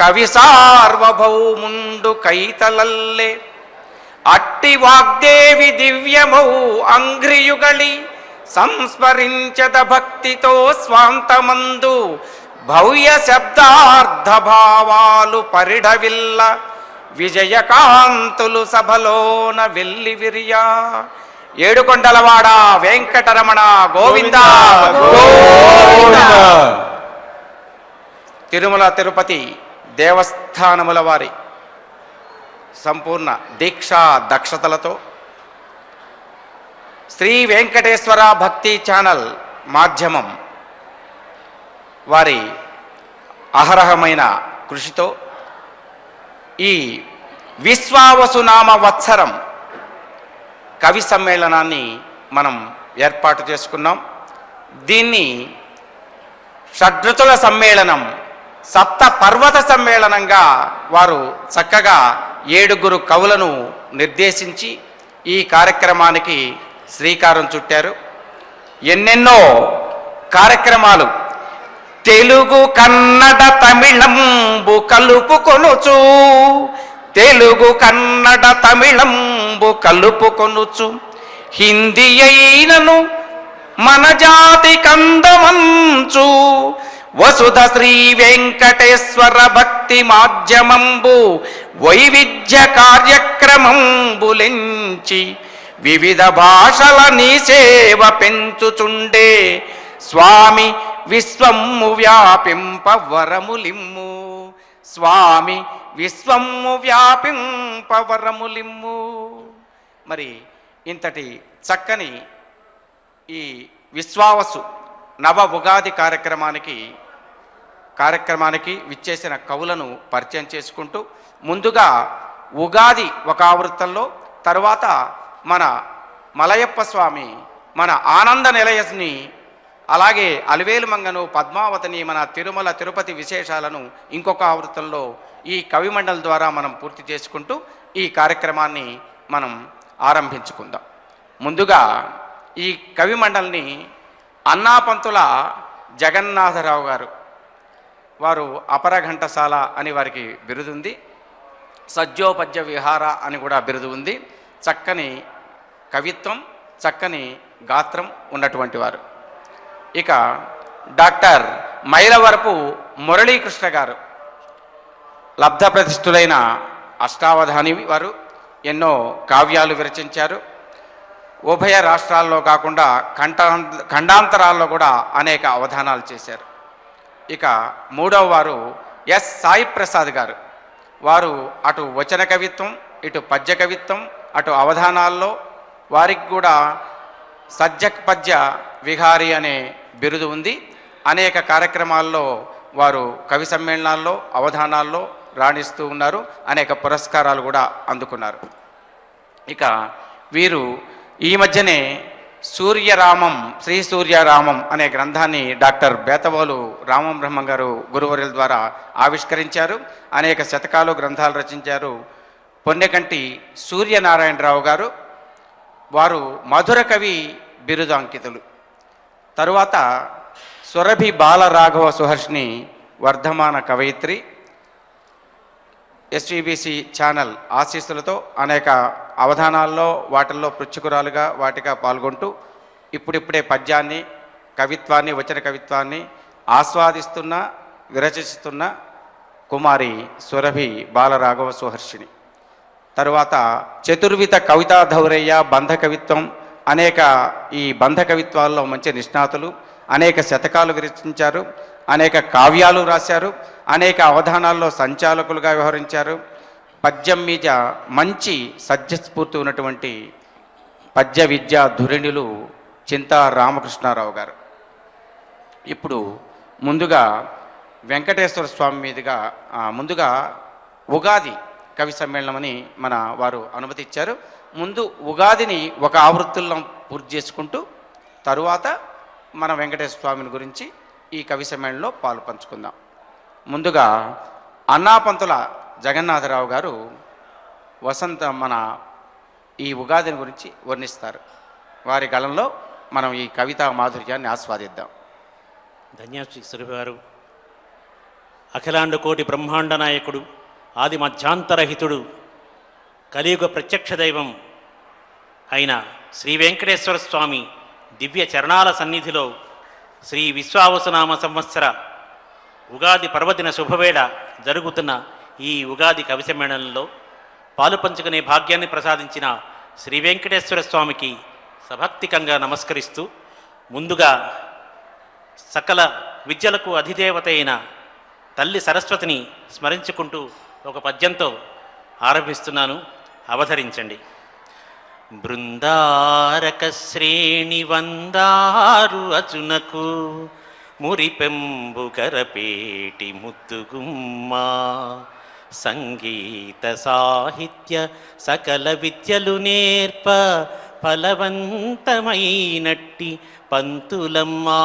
కవి సార్వభౌముండు కైతలల్లే అట్టి వాగ్దేవి దివ్యమౌ అంగ్రియుగళి సంస్మరించద భక్తితో స్వాంతమందు భవ్య శబ్దార్థ భావాలు పరిఢవిల్ల విజయకాంతులు సభలోన వెల్లి విరియా. ఏడుకొండలవాడ వెంకటరమణ గోవింద గోవింద. తిరుమల తిరుపతి దేవస్థానముల వారి సంపూర్ణ దీక్షా దక్షతలతో శ్రీ వెంకటేశ్వర భక్తి ఛానల్ మాధ్యమం వారి అహరహమైన కృషితో ఈ విశ్వావసునామ వత్సరం కవి సమ్మేళనాన్ని మనం ఏర్పాటు చేసుకున్నాం. దీన్ని షడ్రుచుల సమ్మేళనం, సప్త పర్వత సమ్మేళనంగా వారు చక్కగా 7 కవులను నిర్దేశించి ఈ కార్యక్రమానికి శ్రీకారం చుట్టారు. ఎన్నెన్నో కార్యక్రమాలు తెలుగు కన్నడ తమిళంబు కలుపుకొనుచు, తెలుగు కన్నడ తమిళంబు కలుపుకొనుచు, హిందీ అయినను మన జాతి కందమంచు, వసుధ శ్రీ వెంకటేశ్వర భక్తి మాధ్యమంబు వైవిధ్య కార్యక్రమంబులెంచి వివిధ భాషల నీ సేవ పెంచుచుండే స్వామి విశ్వము వ్యాపింప వరములిమ్ము, స్వామి విశ్వము వ్యాపింప వరములిమ్ము. మరి ఇంతటి చక్కని ఈ విశ్వావసు నవ ఉగాది కార్యక్రమానికి విచ్చేసిన కవులను పరిచయం చేసుకుంటూ ముందుగా ఉగాది ఒక ఆవృత్తంలో, తరువాత మన మలయప్ప స్వామి, మన ఆనంద నిలయని, అలాగే అలివేలు మంగను, పద్మావతిని, మన తిరుమల తిరుపతి విశేషాలను ఇంకొక ఆవృత్తంలో ఈ కవి మండలి ద్వారా మనం పూర్తి చేసుకుంటూ ఈ కార్యక్రమాన్ని మనం ఆరంభించుకుందాం. ముందుగా ఈ కవి మండలిని అన్నాపంతుల జగన్నాథరావు గారు, వారు అపరఘంటసాల అని వారికి బిరుదుంది, సజ్జోపద్య విహార అని కూడా బిరుదు ఉంది. చక్కని కవిత్వం, చక్కని గాత్రం ఉన్నటువంటి వారు. ఇక డాక్టర్ మైలవరపు మురళీకృష్ణ గారు లబ్ధ ప్రతిష్ఠులైన అష్టావధాని వారు, ఎన్నో కావ్యాలు విరచించారు. ఉభయ రాష్ట్రాల్లో కాకుండా ఖండాంతరాల్లో కూడా అనేక అవధానాలు చేశారు. ఇక మూడవ వారు ఎస్ సాయి ప్రసాద్ గారు, వారు అటు వచన కవిత్వం, ఇటు పద్య కవిత్వం, అటు అవధానాల్లో వారికి కూడా సజ్జక్ పద్య విహారీ అనే బిరుదు ఉంది. అనేక కార్యక్రమాల్లో వారు కవి సమ్మేళనాల్లో, అవధానాల్లో రాణిస్తూ ఉన్నారు. అనేక పురస్కారాలు కూడా అందుకున్నారు. ఇక వీరు ఈ మధ్యనే సూర్యరామం, శ్రీ సూర్యరామం అనే గ్రంథాన్ని డాక్టర్ బేతవోలు రామం బ్రహ్మం గారు గురువర్యుల ద్వారా ఆవిష్కరించారు. అనేక శతకాలు గ్రంథాలు రచించారు. పొన్నెకంటి సూర్యనారాయణరావు గారు, వారు మధుర కవి బిరుదు అంకితులు. తరువాత సురభి బాలరాఘవ సుహర్షిని వర్ధమాన కవయిత్రి, ఎస్విబిసి ఛానల్ ఆశీస్సులతో అనేక అవధానాల్లో వాటిల్లో పృచ్ఛకురాలుగా వాటిగా పాల్గొంటూ ఇప్పుడిప్పుడే పద్యాన్ని, కవిత్వాన్ని, వచన కవిత్వాన్ని ఆస్వాదిస్తున్న, విరచిస్తున్న కుమారి సురభి బాలరాఘవ సుహర్షిని. తరువాత చతుర్విత కవితా ధౌరయ్య, బంధ కవిత్వం, అనేక ఈ బంధ కవిత్వాల్లో మంచి నిష్ణాతులు, అనేక శతకాలు విరచించారు, అనేక కావ్యాలు రాశారు, అనేక అవధానాల్లో సంచాలకులుగా వ్యవహరించారు. పద్యం మీద మంచి సజ్జస్ఫూర్తి ఉన్నటువంటి పద్య విద్యా ధురిణులు చింతా రామకృష్ణారావు గారు. ఇప్పుడు ముందుగా వెంకటేశ్వర స్వామి మీదుగా ముందుగా ఉగాది కవి సమ్మేళనమని మన వారు అనుమతి ఇచ్చారు. ముందు ఉగాదిని ఒక ఆవృత్తుల్లో పూర్తి చేసుకుంటూ తరువాత మన వెంకటేశ్వర స్వామిని గురించి ఈ కవి సమ్మేళనంలో పాలు పంచుకుందాం. ముందుగా అన్నాపంతుల జగన్నాథరావు గారు మన ఈ ఉగాదిని గురించి వర్ణిస్తారు. వారి గళంలో మనం ఈ కవితా మాధుర్యాన్ని ఆస్వాదిద్దాం. ధన్యవాదాలు సురభి గారు. అఖిలాండ కోటి బ్రహ్మాండ నాయకుడు, ఆది మధ్యాంతరహితుడు, కలియుగ ప్రత్యక్ష దైవం అయిన శ్రీ వెంకటేశ్వర స్వామి దివ్య చరణాల సన్నిధిలో శ్రీ విశ్వావసునామ సంవత్సర ఉగాది పర్వదిన శుభవేళ జరుగుతున్న ఈ ఉగాది కవి సమ్మేళనంలో పాలు పంచుకునే భాగ్యాన్ని ప్రసాదించిన శ్రీ వెంకటేశ్వర స్వామికి సభక్తికంగా నమస్కరిస్తూ ముందుగా సకల విద్యలకు అధిదేవత అయిన తల్లి సరస్వతిని స్మరించుకుంటూ ఒక పద్యంతో ఆరంభిస్తున్నాను. అవతరించండి. బృందారక శ్రేణి వందారు అచునకు మురిపెంబు గరపేటి ముద్దుగుమ్మా సంగీత సాహిత్య సకల విద్యలు నేర్ప ఫలవంతమైనట్టి పంతులమ్మా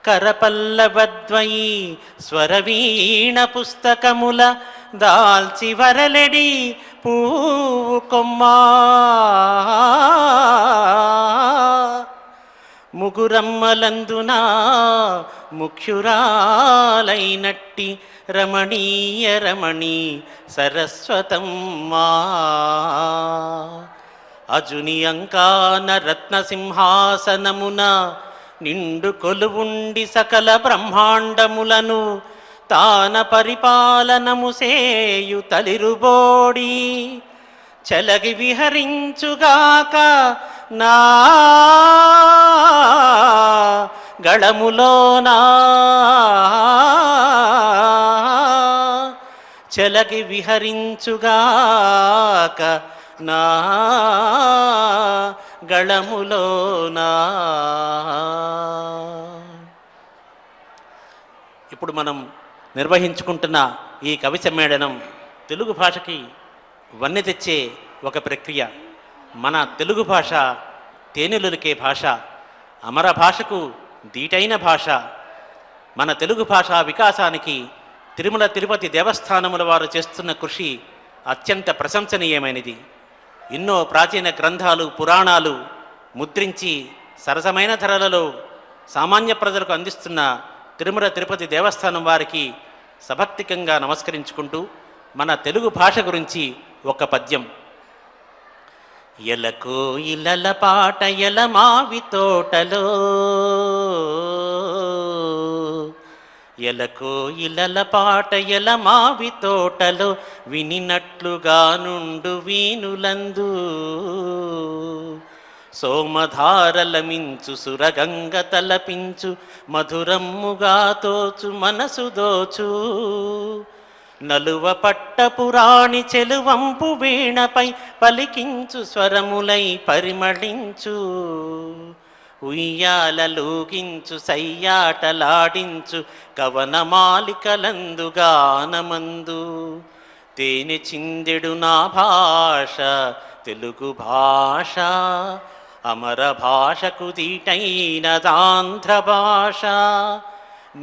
కరపల్లవద్వయి స్వరవీణ పుస్తకముల దాల్చి వరలెడి పువ్వు కొమ్మా ముగురమ్మలందున ముఖ్యురాలైనట్టి రమణీయ రమణి సరస్వతమ్మా అజుని అంకాన రత్నసింహాసనమున నిండు కొలువుండి సకల బ్రహ్మాండములను తాన పరిపాలనము సేయు తలిరుబోడి చలగి విహరించుగాక నా గళములోనా చలగి విహరించుగాక నా గళములోనా. ఇప్పుడు మనం నిర్వహించుకుంటున్న ఈ కవి సమ్మేళనం తెలుగు భాషకి వన్నె తెచ్చే ఒక ప్రక్రియ. మన తెలుగు భాష తేనెలులికే భాష, అమర భాషకు దీటైన భాష. మన తెలుగు భాష వికాసానికి తిరుమల తిరుపతి దేవస్థానముల వారు చేస్తున్న కృషి అత్యంత ప్రశంసనీయమైనది. ఎన్నో ప్రాచీన గ్రంథాలు, పురాణాలు ముద్రించి సరసమైన ధరలలో సామాన్య ప్రజలకు అందిస్తున్న తిరుమల తిరుపతి దేవస్థానం వారికి సభక్తికంగా నమస్కరించుకుంటూ మన తెలుగు భాష గురించి ఒక పద్యం. ఎలకు ఇలల పాట ఎల మావి తోటలో, ఎలకు ఇలల పాట ఎల మావి తోటలో వినినట్లుగా నుండు వీనులందు సోమధారల మించు సురగంగ తలపించు మధురమ్ముగా తోచు మనసు దోచు నలువ పట్ట పురాణి చెలువంపు వీణపై పలికించు స్వరములై పరిమళించు ఉయ్యాలలూగించు సయ్యాటలాడించు కవనమాలికలందుగానమందు తేనె చిందెడు నా భాష తెలుగు భాష అమర భాషకు దీటైనదాంధ్ర భాష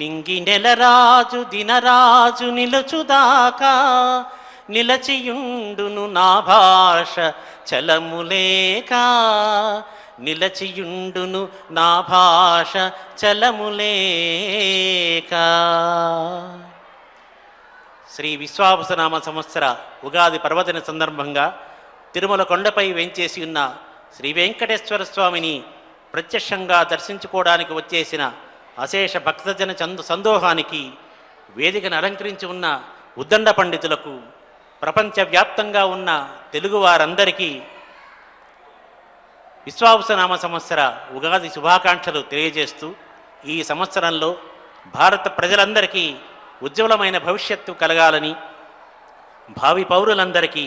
నింగి నెలరాజు దినరాజు నిలుచుదాకా నిలచియుండును నా భాష చలములేక నిలచియుండును నా భాష చలములేక. శ్రీ విశ్వావసునామ సంవత్సర ఉగాది పర్వదిన సందర్భంగా తిరుమల కొండపై వేంచేసి ఉన్న శ్రీ వెంకటేశ్వర స్వామిని ప్రత్యక్షంగా దర్శించుకోవడానికి వచ్చేసిన అశేష భక్తజన సందోహానికి వేదికను అలంకరించి ఉన్న ఉద్దండ పండితులకు, ప్రపంచవ్యాప్తంగా ఉన్న తెలుగువారందరికీ విశ్వావసునామ సంవత్సర ఉగాది శుభాకాంక్షలు తెలియజేస్తూ ఈ సంవత్సరంలో భారత ప్రజలందరికీ ఉజ్వలమైన భవిష్యత్తు కలగాలని, భావి పౌరులందరికీ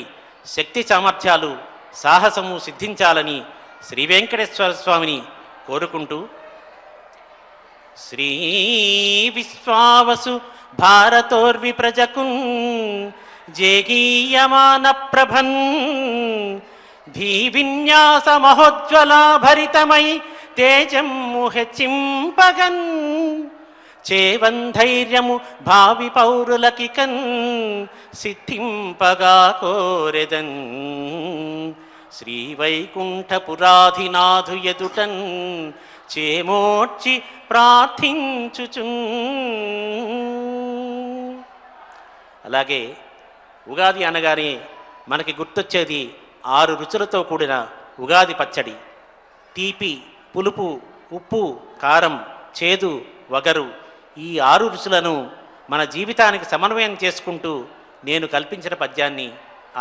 శక్తి సామర్థ్యాలు సాహసము సిద్ధించాలని శ్రీ వెంకటేశ్వర స్వామిని కోరుకుంటూ శ్రీ విశ్వావసు భారతోర్వి ప్రజకున్ జేగీయమాన ప్రభన్ ధీవిన్యాస మహోజ్వలాభరితమై తేజమ్ము హెచ్చింపగన్ చేవంధైర్యము భావి పౌరులకికన్ సిద్ధింపగా కోరెదన్ శ్రీవైకుంఠపురాధినాథు ఎదుటన్ చేమోడ్చి ప్రార్థించుచు. అలాగే ఉగాది అనగానే మనకి గుర్తొచ్చేది 6 రుచులతో కూడిన ఉగాది పచ్చడి. తీపి, పులుపు, ఉప్పు, కారం, చేదు, వగరు, ఈ 6 రుచులను మన జీవితానికి సమన్వయం చేసుకుంటూ నేను కల్పించిన పద్యాన్ని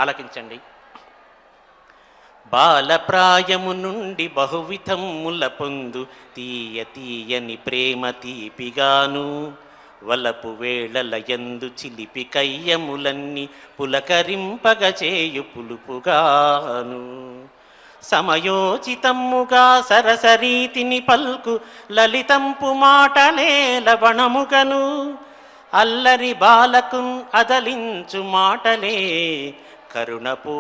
ఆలకించండి. బాలప్రాయము నుండి బహువిధముల పొందు తీయ తీయని ప్రేమ తీపిగాను, వలపు వేళల యందు చిలిపి కయ్యములన్నీ పులకరింపగ చేయు పులుపుగాను, సమయోచితమ్ముగా సరసరీతిని పల్కు లలితంపు మాటలే లవణముగను, అల్లరి బాలకున్ అదలించు మాటలే కరుణపూర్వకమైన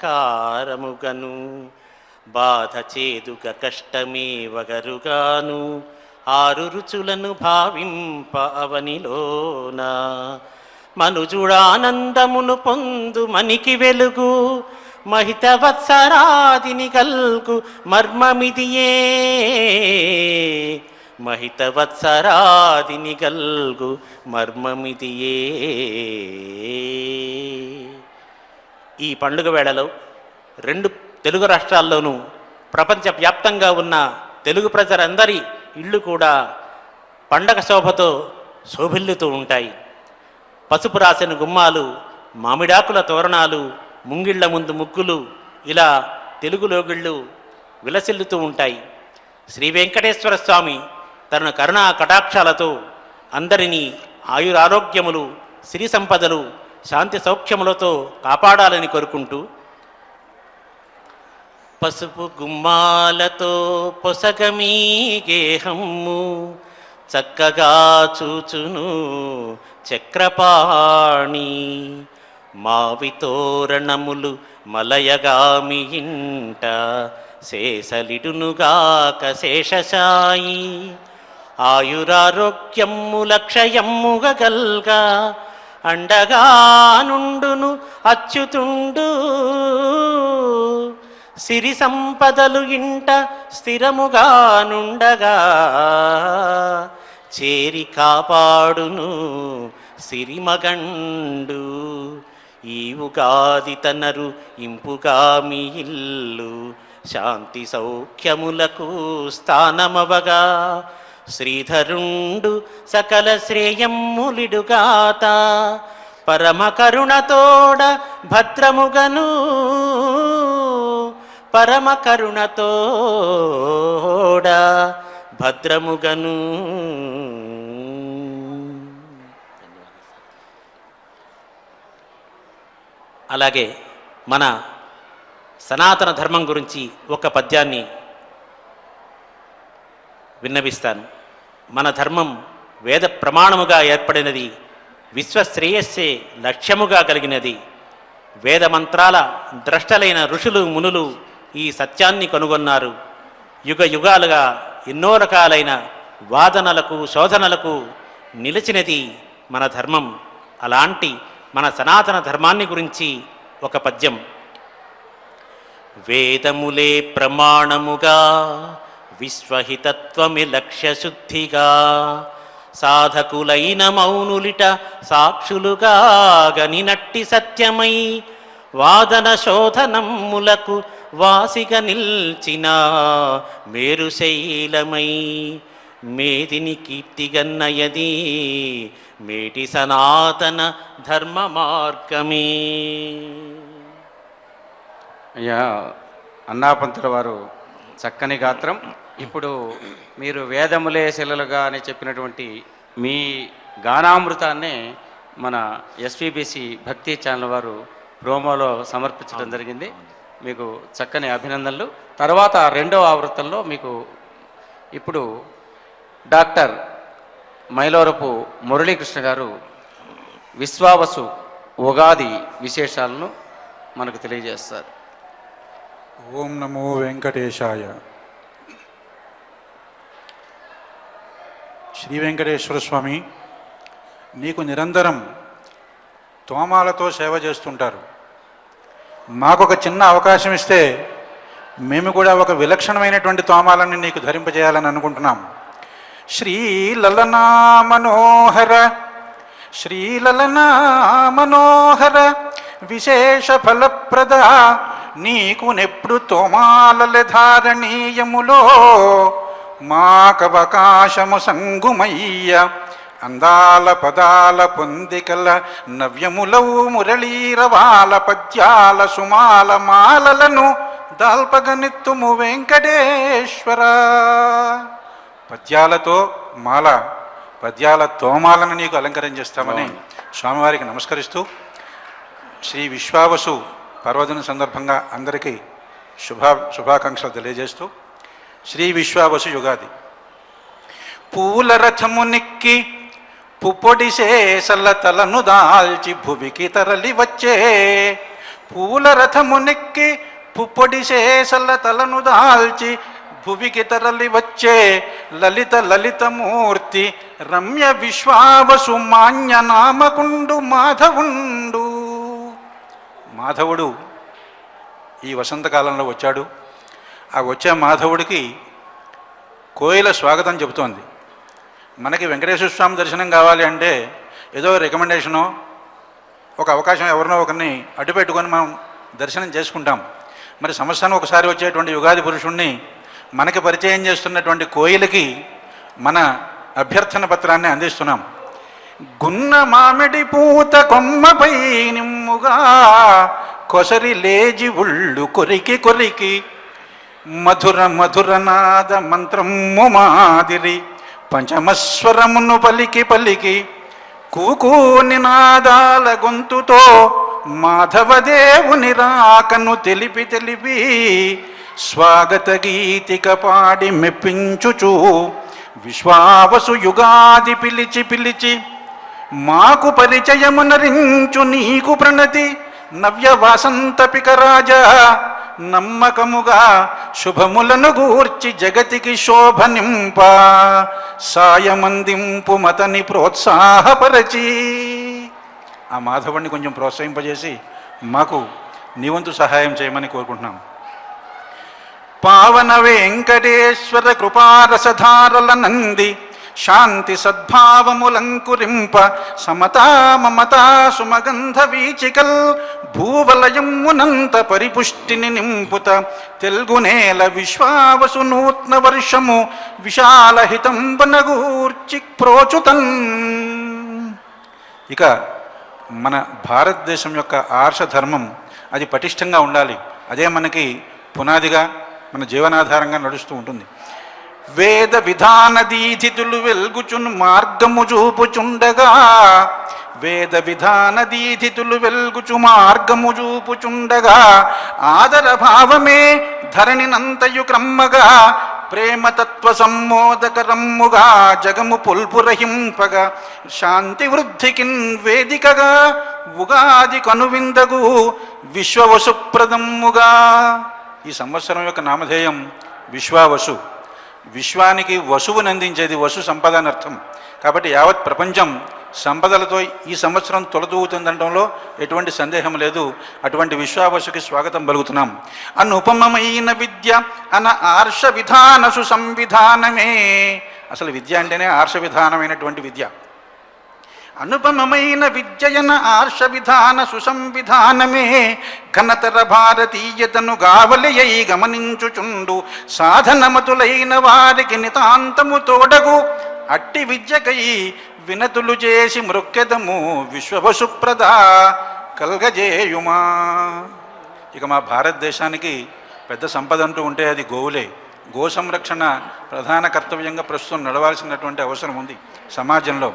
కారముగను, బాధ చేదుగ కష్టమే వగరుగాను, 6 రుచులను భావింప అవనిలోన, మనుజుడానందమును పొందు మనికి వెలుగు, మహితవత్సరాదిని గల్గు మర్మమిదియే, మహితవత్సరాదిని గల్గు మర్మమిదియే. ఈ పండుగ వేళలో 2 తెలుగు రాష్ట్రాల్లోనూ ప్రపంచవ్యాప్తంగా ఉన్న తెలుగు ప్రజలందరి ఇళ్ళు కూడా పండగ శోభతో శోభిల్లుతూ ఉంటాయి. పసుపు రాసిన గుమ్మాలు, మామిడాకుల తోరణాలు, ముంగిళ్ల ముందు ముగ్గులు, ఇలా తెలుగు లోగిళ్ళు విలసిల్లుతూ ఉంటాయి. శ్రీ వెంకటేశ్వర స్వామి తన కరుణా కటాక్షాలతో అందరినీ ఆయురారోగ్యములు, సిరి సంపదలు, శాంతి సౌఖ్యములతో కాపాడాలని కోరుకుంటూ, పసుపు గుమ్మాలతో పొసగమీ గేహమ్ము చక్కగా చూచును చక్రపాణి, మావి తోరణములు మలయగామి ఇంట శేషలిడునుగాక శేషశాయి, ఆయురారోగ్యమ్ములక్షయమ్ముగ గల్గా అండగా నుండును అచ్యుతుండు, సిరి సంపదలు ఇంట స్థిరముగా నుండగా చేరి కాపాడును సిరిమగండు, ఈ ఉగాది తనరు ఇంపుగా మీ ఇల్లు శాంతి సౌఖ్యములకు స్థానమవగా, శ్రీధరుండు సకల శ్రేయమ్ములిడుగాత పరమ కరుణతోడ భద్రముగను, పరమ కరుణతోడ భద్రముగను. అలాగే మన సనాతన ధర్మం గురించి ఒక పద్యాన్ని విన్నవిస్తాను. మన ధర్మం వేద ప్రమాణముగా ఏర్పడినది, విశ్వశ్రేయస్సే లక్ష్యముగా కలిగినది. వేద మంత్రాల ద్రష్టలైన ఋషులు మునులు ఈ సత్యాన్ని కనుగొన్నారు. యుగ యుగాలుగా ఎన్నో రకాలైన వాదనలకు శోధనలకు నిలిచినది మన ధర్మం. అలాంటి మన సనాతన ధర్మాన్ని గురించి ఒక పద్యం. వేదములే ప్రమాణముగా విశ్వహితత్వమి లక్ష్యశుద్ధిగా, సాధకులైన మౌనులిట సాక్షులుగా గనినట్టి సత్యమై, వాదన శోధనములకు వాసిగా నిల్చిన మేరుశైలమై, మేదిని కీర్తిగన్నయది మేటి సనాతన ధర్మ మార్గమే. అయ్యా అన్నాపంతుల వారు చక్కని గాత్రం. ఇప్పుడు మీరు వేదములే శిలలుగా అని చెప్పినటువంటి మీ గానామృతాన్నే మన ఎస్విబిసి భక్తి ఛానల్ వారు ప్రోమోలో సమర్పించడం జరిగింది. మీకు చక్కని అభినందనలు. తర్వాత 2వ ఆవృత్తంలో మీకు ఇప్పుడు డాక్టర్ మైలవరపు మురళీకృష్ణ గారు విశ్వావసు ఉగాది విశేషాలను మనకు తెలియజేస్తారు. ఓం నమో వెంకటేశాయ. శ్రీ వెంకటేశ్వర స్వామి నీకు నిరంతరం తోమాలతో సేవ చేస్తుంటారు. మాకొక చిన్న అవకాశం ఇస్తే మేము కూడా ఒక విలక్షణమైనటువంటి తోమాలని నీకు ధరింపజేయాలని అనుకుంటున్నాం. శ్రీలలనా మనోహర శ్రీలలనా మనోహర విశేష ఫలప్రద నీకు నెప్పుడు తోమాలల ధారణీయములో మాకవకాశము సంగుమయ్య అందాల పదాల పొందికల నవ్యములవు మురళీరవాల పద్యాల సుమాల మాలలను దాల్పగనెత్తుము వెంకటేశ్వర. పద్యాలతో మాల, పద్యాల తోమాలను నీకు అలంకరణ చేస్తామని స్వామివారికి నమస్కరిస్తూ శ్రీ విశ్వావసు పర్వదిన సందర్భంగా అందరికీ శుభాకాంక్షలు తెలియజేస్తూ శ్రీ విశ్వావసు యుగాది. పూల రథము నిక్కి పుప్పొడి శేషల తలను దాల్చి భువికి తరలి వచ్చే పూల రథము నిక్కి పుప్పొడి శేషల తలను దాల్చి భువికి తరలి వచ్చే లలిత లలితమూర్తి రమ్య విశ్వావసు మాన్య నామకుండు మాధవుండు. మాధవుడు ఈ వసంతకాలంలో వచ్చాడు. ఆ వచ్చే మాధవుడికి కోయిల స్వాగతం చెబుతోంది. మనకి వెంకటేశ్వర స్వామి దర్శనం కావాలి అంటే ఏదో రికమెండేషనో ఒక అవకాశం ఎవరినో ఒకరిని అడ్డు పెట్టుకొని మనం దర్శనం చేసుకుంటాం. మరి సంవత్సరానికి ఒకసారి వచ్చేటువంటి యుగాది పురుషుణ్ణి మనకి పరిచయం చేస్తున్నటువంటి కోయిలకి మన అభ్యర్థన పత్రాన్ని అందిస్తున్నాం. గున్న మామిడి పూత కొమ్మపై నిమ్ముగా కొసరి లేజి ఉళ్ళు కొరికి కొరికి మధుర మధురనాద మంత్రము మాదిరి పంచమస్వరమును పలికి పలికి కూకూ నినాదాల గొంతుతో మాధవదేవుని రాకను తెలిపి తెలిపి స్వాగత గీతిక పాడి మెప్పించుచు విశ్వావసు యుగాది పిలిచి పిలిచి మాకు పరిచయమునరించు నీకు ప్రణతి నవ్య వాసంతపిక రాజా నమ్మకముగా శుభములను గూర్చి జగతికి శోభనింప సాయమందింపు మతని ప్రోత్సాహపరచి. ఆ మాధవుడిని కొంచెం ప్రోత్సహింపజేసి మాకు నీవంతు సహాయం చేయమని కోరుకుంటున్నాం. పావన వెంకటేశ్వర కృపారసధారల నంది శాంతి సద్భావములంకురింప సమతా మమతా సుమగంధ వీచికల్ భూవలయమునంత పరిపుష్టిని నింపుత తెలుగు నేల విశ్వావసు నూత్న వర్షము విశాల హితంబనగూర్చి ప్రోచుతన్. ఇక మన భారతదేశం యొక్క ఆర్షధర్మం అది పటిష్టంగా ఉండాలి. అదే మనకి పునాదిగా మన జీవనాధారంగా నడుస్తూ ఉంటుంది. వేద విధాన దీధితులు వెల్గుచున్ మార్గము చూపుచుండగా వేద విధాన దీధితులు వెల్గుచు మార్గము చూపుచుండగా ఆదర భావమే ధరణినంతయు క్రమ్మగా ప్రేమతత్వ సమ్మోదకరమ్ముగా జగము పొల్పురహింపగా శాంతి వృద్ధికిన్ వేదికగా ఉగాది కనువిందగు విశ్వవసుప్రదమ్ముగా. ఈ సంవత్సరం యొక్క నామధేయం విశ్వావసు. విశ్వానికి వసువుని అందించేది, వసు సంపద అని అర్థం. కాబట్టి యావత్ ప్రపంచం సంపదలతో ఈ సంవత్సరం తొలతూగుతుందనడంలో ఎటువంటి సందేహం లేదు. అటువంటి విశ్వావసుకి స్వాగతం పలుకుతున్నాం. అనుపమమైన విద్య అన ఆర్ష విధాన సుసంవిధానమే. అసలు విద్య అంటేనే ఆర్ష విధానమైనటువంటి విద్య. అనుపమమైన విద్యయన ఆర్ష విధాన సుసంవిధానమే ఘనతర భారతీయతను గావలియై గమనించుచుండు సాధనమతులైన వారికి నితాంతము తోడగు అట్టి విద్యకై వినతులు చేసి మృక్కెదము విశ్వవసుప్రద కల్గజేయుమా. ఇక మా భారతదేశానికి పెద్ద సంపద అంటూ ఉంటే అది గోవులే. గో సంరక్షణ ప్రధాన కర్తవ్యంగా ప్రస్తుతం నడవాల్సినటువంటి అవసరం ఉంది సమాజంలో.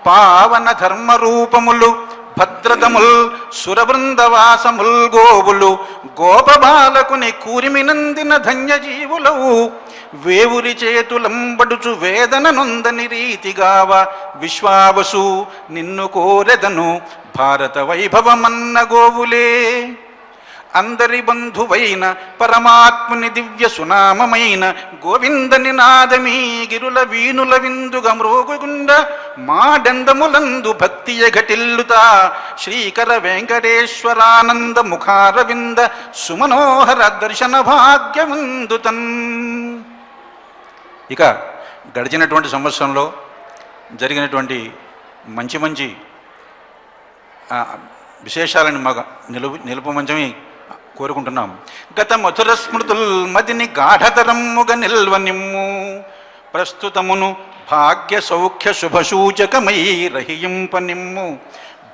పావన ధర్మరూపములు భద్రతముల్ సురబృందవాసముల్ గోవులు గోపబాలకుని కూరిమినందిన ధన్యజీవులవు వేవురి చేతులంబడుచు వేదన నొందని రీతిగావ విశ్వావసు నిన్ను కోరెదను భారత వైభవమన్న గోవులే. అందరి బంధువైన పరమాత్ముని దివ్య సునామమైన గోవింద నినాదమీ గిరుల వీణుల విందుగ మ్రోగుగుండ మాడెందములందు భక్తియ ఘటిల్లుతా శ్రీకర వెంకటేశ్వరానంద ముఖారవింద సుమనోహర దర్శన భాగ్యముందుతన్. ఇక గడిచినటువంటి సంవత్సరంలో జరిగినటువంటి మంచి మంచి విశేషాలను మగ నిలుపమంచమి కోరుకుంటున్నాం. గత మధుర స్మృతుల్ మదిని గాఢతరమ్ముగ నిల్వ నిమ్ము ప్రస్తుతమును భాగ్య సౌఖ్య శుభసూచకమై రహింప నిమ్ము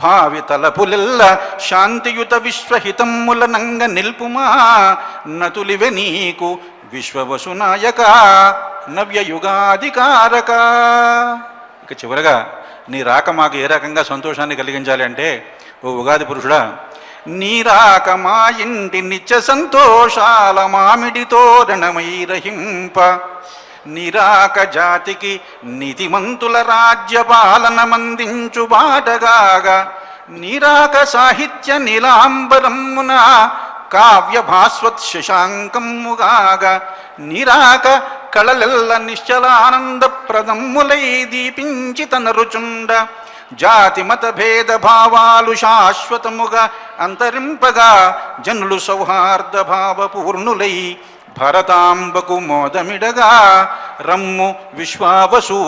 భావి తలపులెల్ల శాంతియుత విశ్వహితమ్ముల నంగ నిల్పుమా నతులివె నీకు విశ్వవసునాయక నవ్యయుగాధికారక. ఇక చివరగా నీ రాక మాకు ఏ రకంగా సంతోషాన్ని కలిగించాలి అంటే, ఓ ఉగాది పురుషుడా, నీ రాక మా ఇంటి నిత్య సంతోషాల మామిడి తోరణమై రహింప, నిరాక జాతికి నీతిమంతుల రాజ్యపాలన మందించు బాటగాగా, నిరాక సాహిత్య నీలాంబరమ్మున కావ్య భాస్వత్ శశాంకమ్ముగాగా, నిరాక కళలెల్ల నిశ్చలానంద ప్రదమ్ములై దీపించి తన రుచుండ, జాతి మత భేద భావాలు శాశ్వతముగా అంతరింపగా జనులు సౌహార్ద భావపూర్ణులై భరతాంబకు మోదమిడగా రమ్ము విశ్వావసు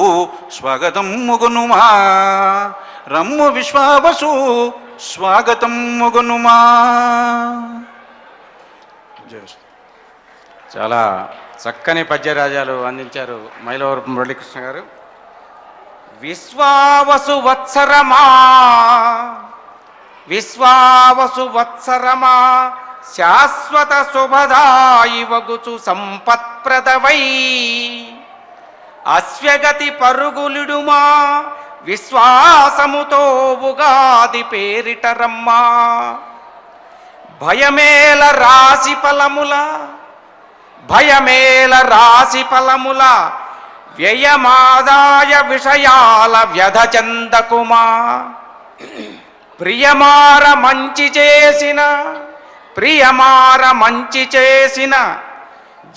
స్వాగతం ముగునుమా, రమ్ము విశ్వావసు స్వాగతం ముగునుమా. చాలా చక్కని పద్యరాజాలు అందించారు మైలవరపు మురళీకృష్ణ గారు. విశ్వావసు వత్సరమా, విశ్వావసు వత్సరమా, శాశ్వత శుభదాయి వగుచు సంపత్ప్రదవై, అస్వ్యగతి పరుగులిడుమా విశ్వాసముతో ఉగాది పేరిట రమ్మా, భయమేల రాశి ఫలముల, భయమేల రాశి ఫలముల, వ్యయమాదాయ విషయాల వ్యధ చెందకుమా, ప్రియమార మంచి చేసిన, ప్రియమార మంచి చేసిన,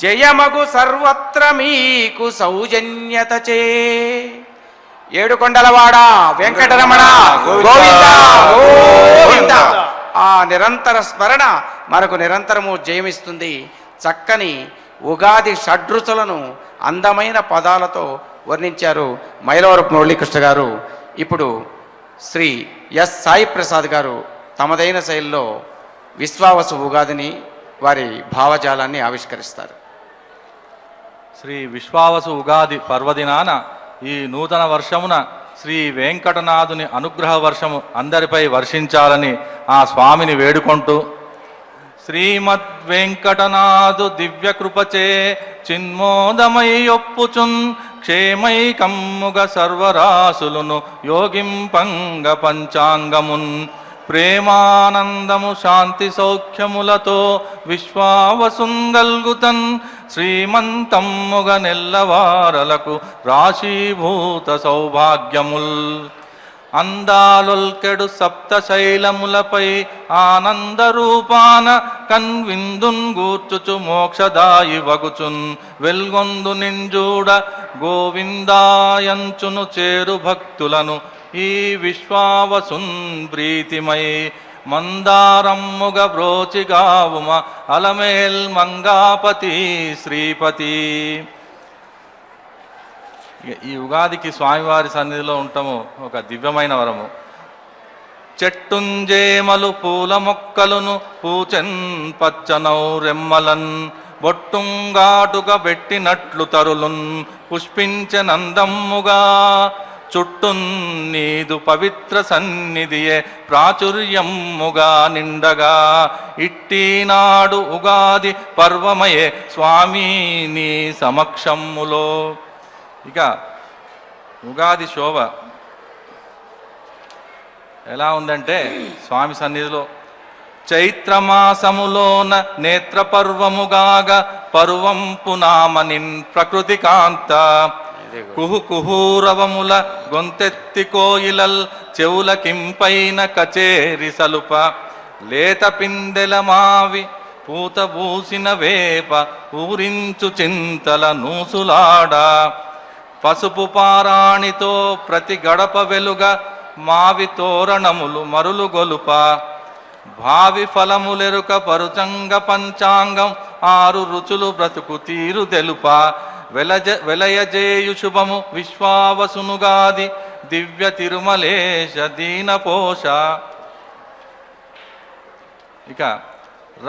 జయమగు సర్వత్ర మీకు సౌజన్యత చే. ఏడుకొండలవాడ వెంకటరమణ గోవింద గోవింద. ఆ నిరంతర స్మరణ మనకు నిరంతరము జయమిస్తుంది. చక్కని ఉగాది షడ్రుచులను అందమైన పదాలతో వర్ణించారు మైలవరపు మురళీకృష్ణ గారు. ఇప్పుడు శ్రీ ఎస్ సాయి ప్రసాద్ గారు తమదైన శైలిలో విశ్వావసు ఉగాదిని వారి భావజాలాన్ని ఆవిష్కరిస్తారు. శ్రీ విశ్వావసు ఉగాది పర్వదినాన ఈ నూతన వర్షమున శ్రీ వెంకటనాథుని అనుగ్రహ వర్షము అందరిపై వర్షించాలని ఆ స్వామిని వేడుకుంటూ, శ్రీమద్ వెంకటనాథు దివ్యకృపచే చిన్మోదమై ఒప్పుచున్ క్షేమై కమ్ముగ సర్వరాసులును యోగింపంగ పంచాంగమున్, ప్రేమానందము శాంతి సౌఖ్యములతో విశ్వావసుంగల్గుతన్, శ్రీమంతమ్ముగ నెల్లవారలకు రాశీభూత సౌభాగ్యముల్, అందాలొల్కెడు సప్తశైలములపై ఆనందరూపాన కన్విందున్ గూర్చుచు మోక్షదాయి వగుచున్, వెల్గొందు నింజూడ గోవిందాయంచును చేరు భక్తులను ఈ విశ్వావసున్ ప్రీతిమై, మందారమ్ముగ బ్రోచిగావుమ అలమేల్ మంగాపతి శ్రీపతి. ఈ ఉగాదికి స్వామివారి సన్నిధిలో ఉండటము ఒక దివ్యమైన వరము. చెట్టుంజేమలు పూల మొక్కలును పూచెన్ పచ్చనౌ రెమ్మలన్, బొట్టుంగాటుగా పెట్టినట్లు తరులున్ పుష్పించనందమ్ముగా, చుట్టున్ నీదు పవిత్ర సన్నిధియే ప్రాచుర్యమ్ముగా నిండగా, ఇట్టినాడు ఉగాది పర్వమయే స్వామి నీ సమక్షమ్ములో. ఇక ఉగాది శోభ ఎలా ఉందంటే, స్వామి సన్నిధిలో చైత్రమాసములోన నేత్రపర్వముగాగ పర్వంపు నామనిన్ ప్రకృతి కాంత, కుహు కుహూరవముల గొంతెత్తి కోయిలల్ చెవుల కింపైన కచేరి సలుప, లేత పిందెల మావి పూత పూసిన వేప ఊరించు చింతల నూసులాడ పసుపు పారాణితో ప్రతి గడప వెలుగ మావి తోరణములు మరులు గొలుప భావి ఫలములెరుక పరుచంగ పంచాంగం 6 రుచులు బ్రతుకు తీరు తెలుప వెలయజేయు శుభము విశ్వావసునుగాది దివ్య తిరుమలేశ దీనపోష. ఇక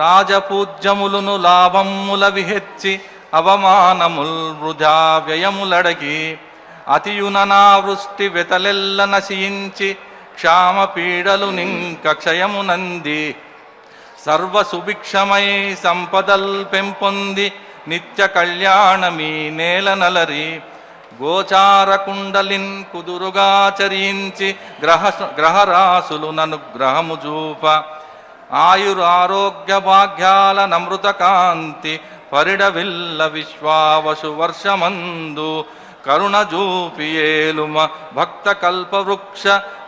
రాజపూజ్యములను లాభముల విహెచ్చి అవమానముల్ వృధా వ్యయములడగి అతియుననా వృష్టి వెతలెల్ల నశించి క్షామ పీడలు నింక క్షయమునంది సర్వ సుభిక్షమై సంపదల్ పెంపొంది నిత్య కళ్యాణమీ నేల నలరి గోచార కుండలిన్ కుదురుగా చరించి గ్రహరాసులు నను గ్రహము చూప ఆయురారోగ్య భాగ్యాల నమృత కాంతి పరిడవిల్ల విశ్వావసు వర్షమందు కరుణ జూపియేలుమ భక్త కల్పవృక్ష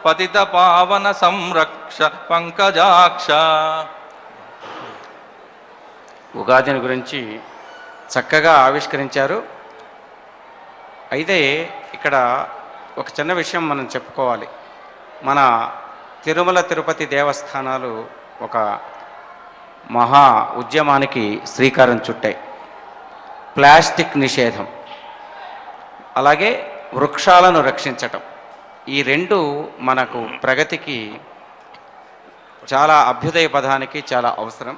పతిత పావన సంరక్ష పంకజాక్ష. ఉగాదిని గురించి చక్కగా ఆవిష్కరించారు. అయితే ఇక్కడ ఒక చిన్న విషయం మనం చెప్పుకోవాలి. మన తిరుమల తిరుపతి దేవస్థానాలు ఒక మహా ఉద్యమానికి శ్రీకారం చుట్టాయి. ప్లాస్టిక్ నిషేధం, అలాగే వృక్షాలను రక్షించటం, ఈ రెండు మనకు ప్రగతికి చాలా అభ్యుదయ పదానికి చాలా అవసరం.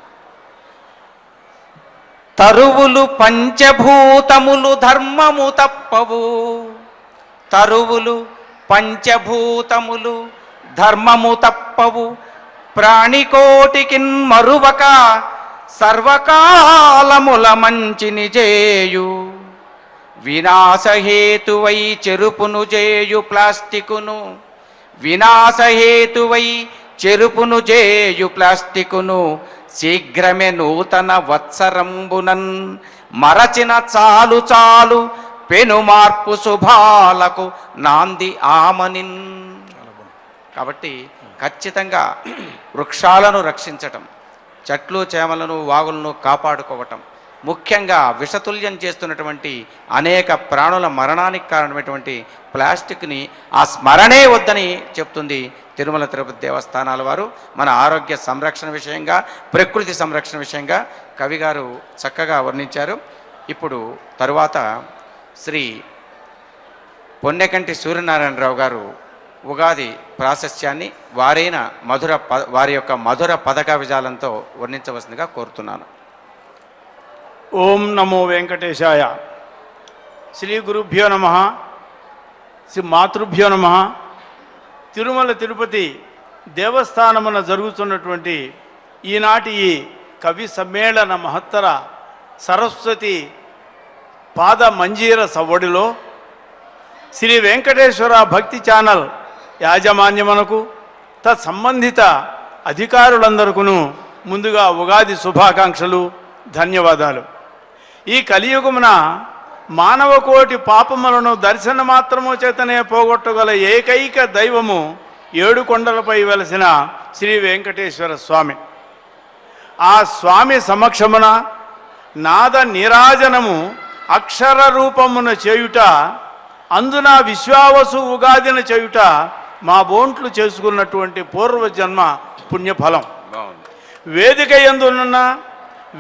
తరువులు పంచభూతములు ధర్మము తప్పవు, తరువులు పంచభూతములు ధర్మము తప్పవు, ప్రాణికోటికిన్ మరువక సర్వకాలముల మంచిని చేయు, వినాశహేతువై చెరుపును చేయు ప్లాస్టికును, వినాశహేతువై చెరుపును చేయు ప్లాస్టికును శీఘ్రమే నూతన వత్సరంబునన్ మరచిన చాలు చాలు పెను మార్పు శుభాలకు నాంది ఆమనిన్. కాబట్టి ఖచ్చితంగా వృక్షాలను రక్షించటం, చెట్లు చేమలను వాగులను కాపాడుకోవటం, ముఖ్యంగా విషతుల్యం చేస్తున్నటువంటి అనేక ప్రాణుల మరణానికి కారణమైనటువంటి ప్లాస్టిక్ని ఆ స్మరణే వద్దని చెప్తుంది తిరుమల తిరుపతి దేవస్థానాల వారు. మన ఆరోగ్య సంరక్షణ విషయంగా, ప్రకృతి సంరక్షణ విషయంగా కవి గారు చక్కగా వర్ణించారు. ఇప్పుడు తరువాత శ్రీ పొన్నెకంటి సూర్యనారాయణరావు గారు ఉగాది ప్రాశస్త్యాన్ని వారి యొక్క మధుర పదక విజాలంతో వర్ణించవలసిందిగా కోరుతున్నాను. ఓం నమో వెంకటేశాయ. శ్రీ గురుభ్యో నమ, శ్రీ మాతృభ్యో నమ. తిరుమల తిరుపతి దేవస్థానమున జరుగుతున్నటువంటి ఈనాటి ఈ కవి సమ్మేళన మహత్తర సరస్వతి పాద మంజీర సవ్వడిలో శ్రీ వెంకటేశ్వర భక్తి ఛానల్ యాజమాన్యమునకు తత్సంబంధిత అధికారులందరికీ ముందుగా ఉగాది శుభాకాంక్షలు, ధన్యవాదాలు. ఈ కలియుగమున మానవ కోటి పాపములను దర్శన మాత్రము చేతనే పోగొట్టగల ఏకైక దైవము 7 కొండలపై వెలసిన శ్రీ వెంకటేశ్వర స్వామి. ఆ స్వామి సమక్షమున నాద నీరాజనము అక్షర రూపమున చేయుట, అందున విశ్వావసు ఉగాదిన చేయుట మా బోంట్లు చేసుకున్నటువంటి పూర్వజన్మ పుణ్యఫలం. వేదిక యందునున్న,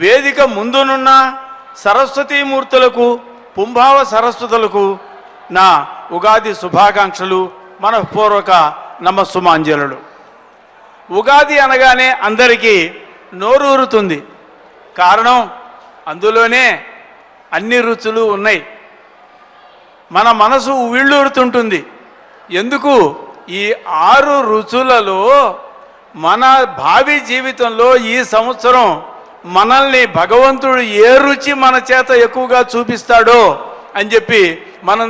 వేదిక ముందునున్న సరస్వతీమూర్తులకు, పుంభావ సరస్వతులకు నా ఉగాది శుభాకాంక్షలు, మనఃపూర్వక నమస్సుమాంజలులు. ఉగాది అనగానే అందరికీ నోరూరుతుంది. కారణం, అందులోనే అన్ని రుచులు ఉన్నాయి. మన మనసు ఉవ్విళ్ళూరుతుంటుంది. ఎందుకు? ఈ 6 రుచులలో మన భావి జీవితంలో ఈ సంవత్సరం మనల్ని భగవంతుడు ఏ రుచి మన చేత ఎక్కువగా చూపిస్తాడో అని చెప్పి మనం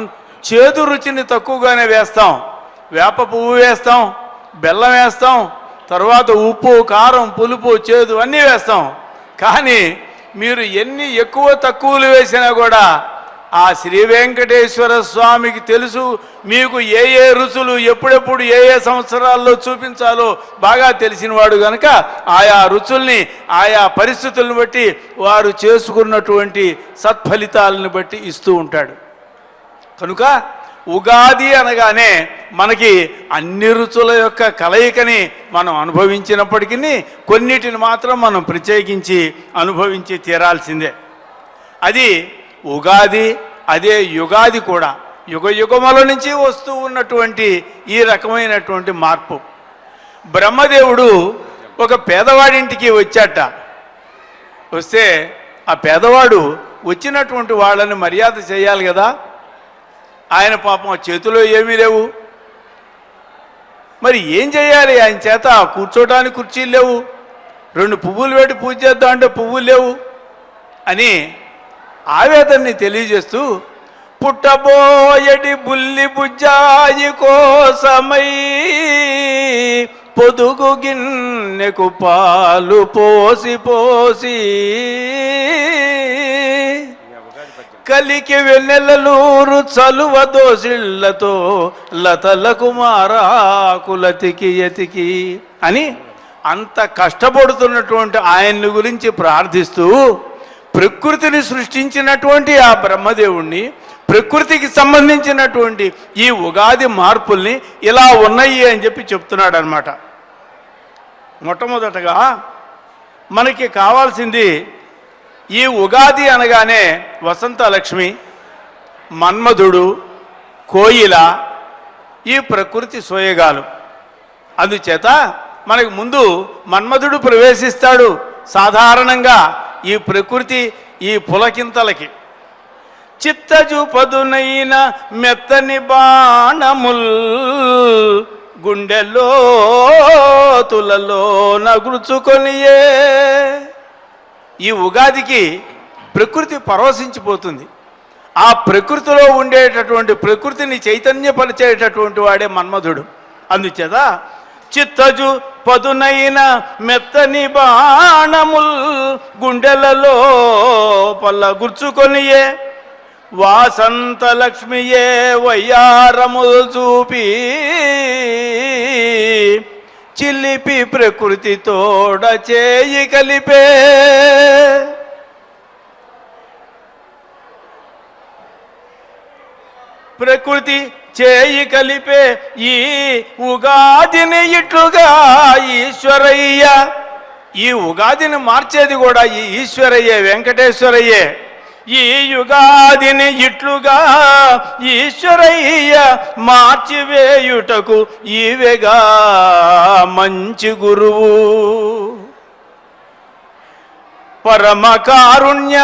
చేదు రుచిని తక్కువగానే వేస్తాం. వేప పువ్వు వేస్తాం, బెల్లం వేస్తాం, తర్వాత ఉప్పు, కారం, పులుపు, చేదు అన్నీ వేస్తాం. కానీ మీరు ఎన్ని ఎక్కువ తక్కువలు వేసినా కూడా ఆ శ్రీ వెంకటేశ్వర స్వామికి తెలుసు మీకు ఏ ఏ రుచులు ఎప్పుడెప్పుడు ఏ ఏ సంవత్సరాల్లో చూపించాలో బాగా తెలిసినవాడు కనుక ఆయా రుచుల్ని ఆయా పరిస్థితులను బట్టి వారు చేసుకున్నటువంటి సత్ఫలితాలను బట్టి ఇస్తూ ఉంటాడు. కనుక ఉగాది అనగానే మనకి అన్ని రుచుల యొక్క కలయికని మనం అనుభవించినప్పటికీ కొన్నిటిని మాత్రం మనం ప్రత్యేకించి అనుభవించి తీరాల్సిందే. అది ఉగాది, అదే యుగాది కూడా యుగ యుగముల నుంచి వస్తూ ఉన్నటువంటి ఈ రకమైనటువంటి మార్పు. బ్రహ్మదేవుడు ఒక పేదవాడింటికి వచ్చాట. వస్తే ఆ పేదవాడు వచ్చినటువంటి వాళ్ళని మర్యాద చేయాలి కదా. ఆయన పాపం చేతిలో ఏమీ లేవు. మరి ఏం చేయాలి? ఆయన చేత కూర్చోడానికి కుర్చీలు లేవు, 2 పువ్వులు పెట్టి పూజ చేద్దాం అంటే పువ్వులు లేవు అని ఆవేదనని తెలియజేస్తూ, పుట్టబోయటి బుల్లి బుజ్జాయి కోసమై పొదుగు గిన్నెకు పాలు పోసి పోసి కలికి వెన్నెలలూరు చలువ దోసిళ్లతో లతలకు మారాకులతికి ఎతికి అని అంత కష్టపడుతున్నటువంటి ఆయన్ని గురించి ప్రార్థిస్తూ ప్రకృతిని సృష్టించినటువంటి ఆ బ్రహ్మదేవుణ్ణి, ప్రకృతికి సంబంధించినటువంటి ఈ ఉగాది మార్పుల్ని ఇలా ఉన్నాయి అని చెప్పి చెప్తున్నాడు అన్నమాట. మొట్టమొదటగా మనకి కావాల్సింది ఈ ఉగాది అనగానే వసంతలక్ష్మి, మన్మధుడు, కోయిల, ఈ ప్రకృతి సోయగాలు. అందుచేత మనకు ముందు మన్మధుడు ప్రవేశిస్తాడు సాధారణంగా ఈ ప్రకృతి ఈ పులకింతలకి. చిత్తజూపదునైన మెత్తని బాణముల్ గుండెల్లో తులలో నగుర్చుకొనియే. ఈ ఉగాదికి ప్రకృతి పరవశించిపోతుంది. ఆ ప్రకృతిలో ఉండేటటువంటి ప్రకృతిని చైతన్యపరిచేటటువంటి వాడే మన్మధుడు. అందుచేత చిత్తజు పదునైన మెత్తని బాణముల్ గుండెలలో పల్లగుర్చుకొనియే. వాసంత లక్ష్మియే వయ్యారములు చూపి చిలిపి ప్రకృతి తోడ చేయి కలిపే. ప్రకృతి చేయి కలిపే ఈ ఉగాదిని ఇట్లుగా ఈశ్వరయ్య. ఈ ఉగాదిని మార్చేది కూడా ఈ ఈశ్వరయ్యే, వెంకటేశ్వరయ్యే. ఈ యుగాదిని ఇట్లుగా ఈశ్వరయ్య మార్చివేయుటకు ఈవెగా మంచి గురువు. పరమ కారుణ్య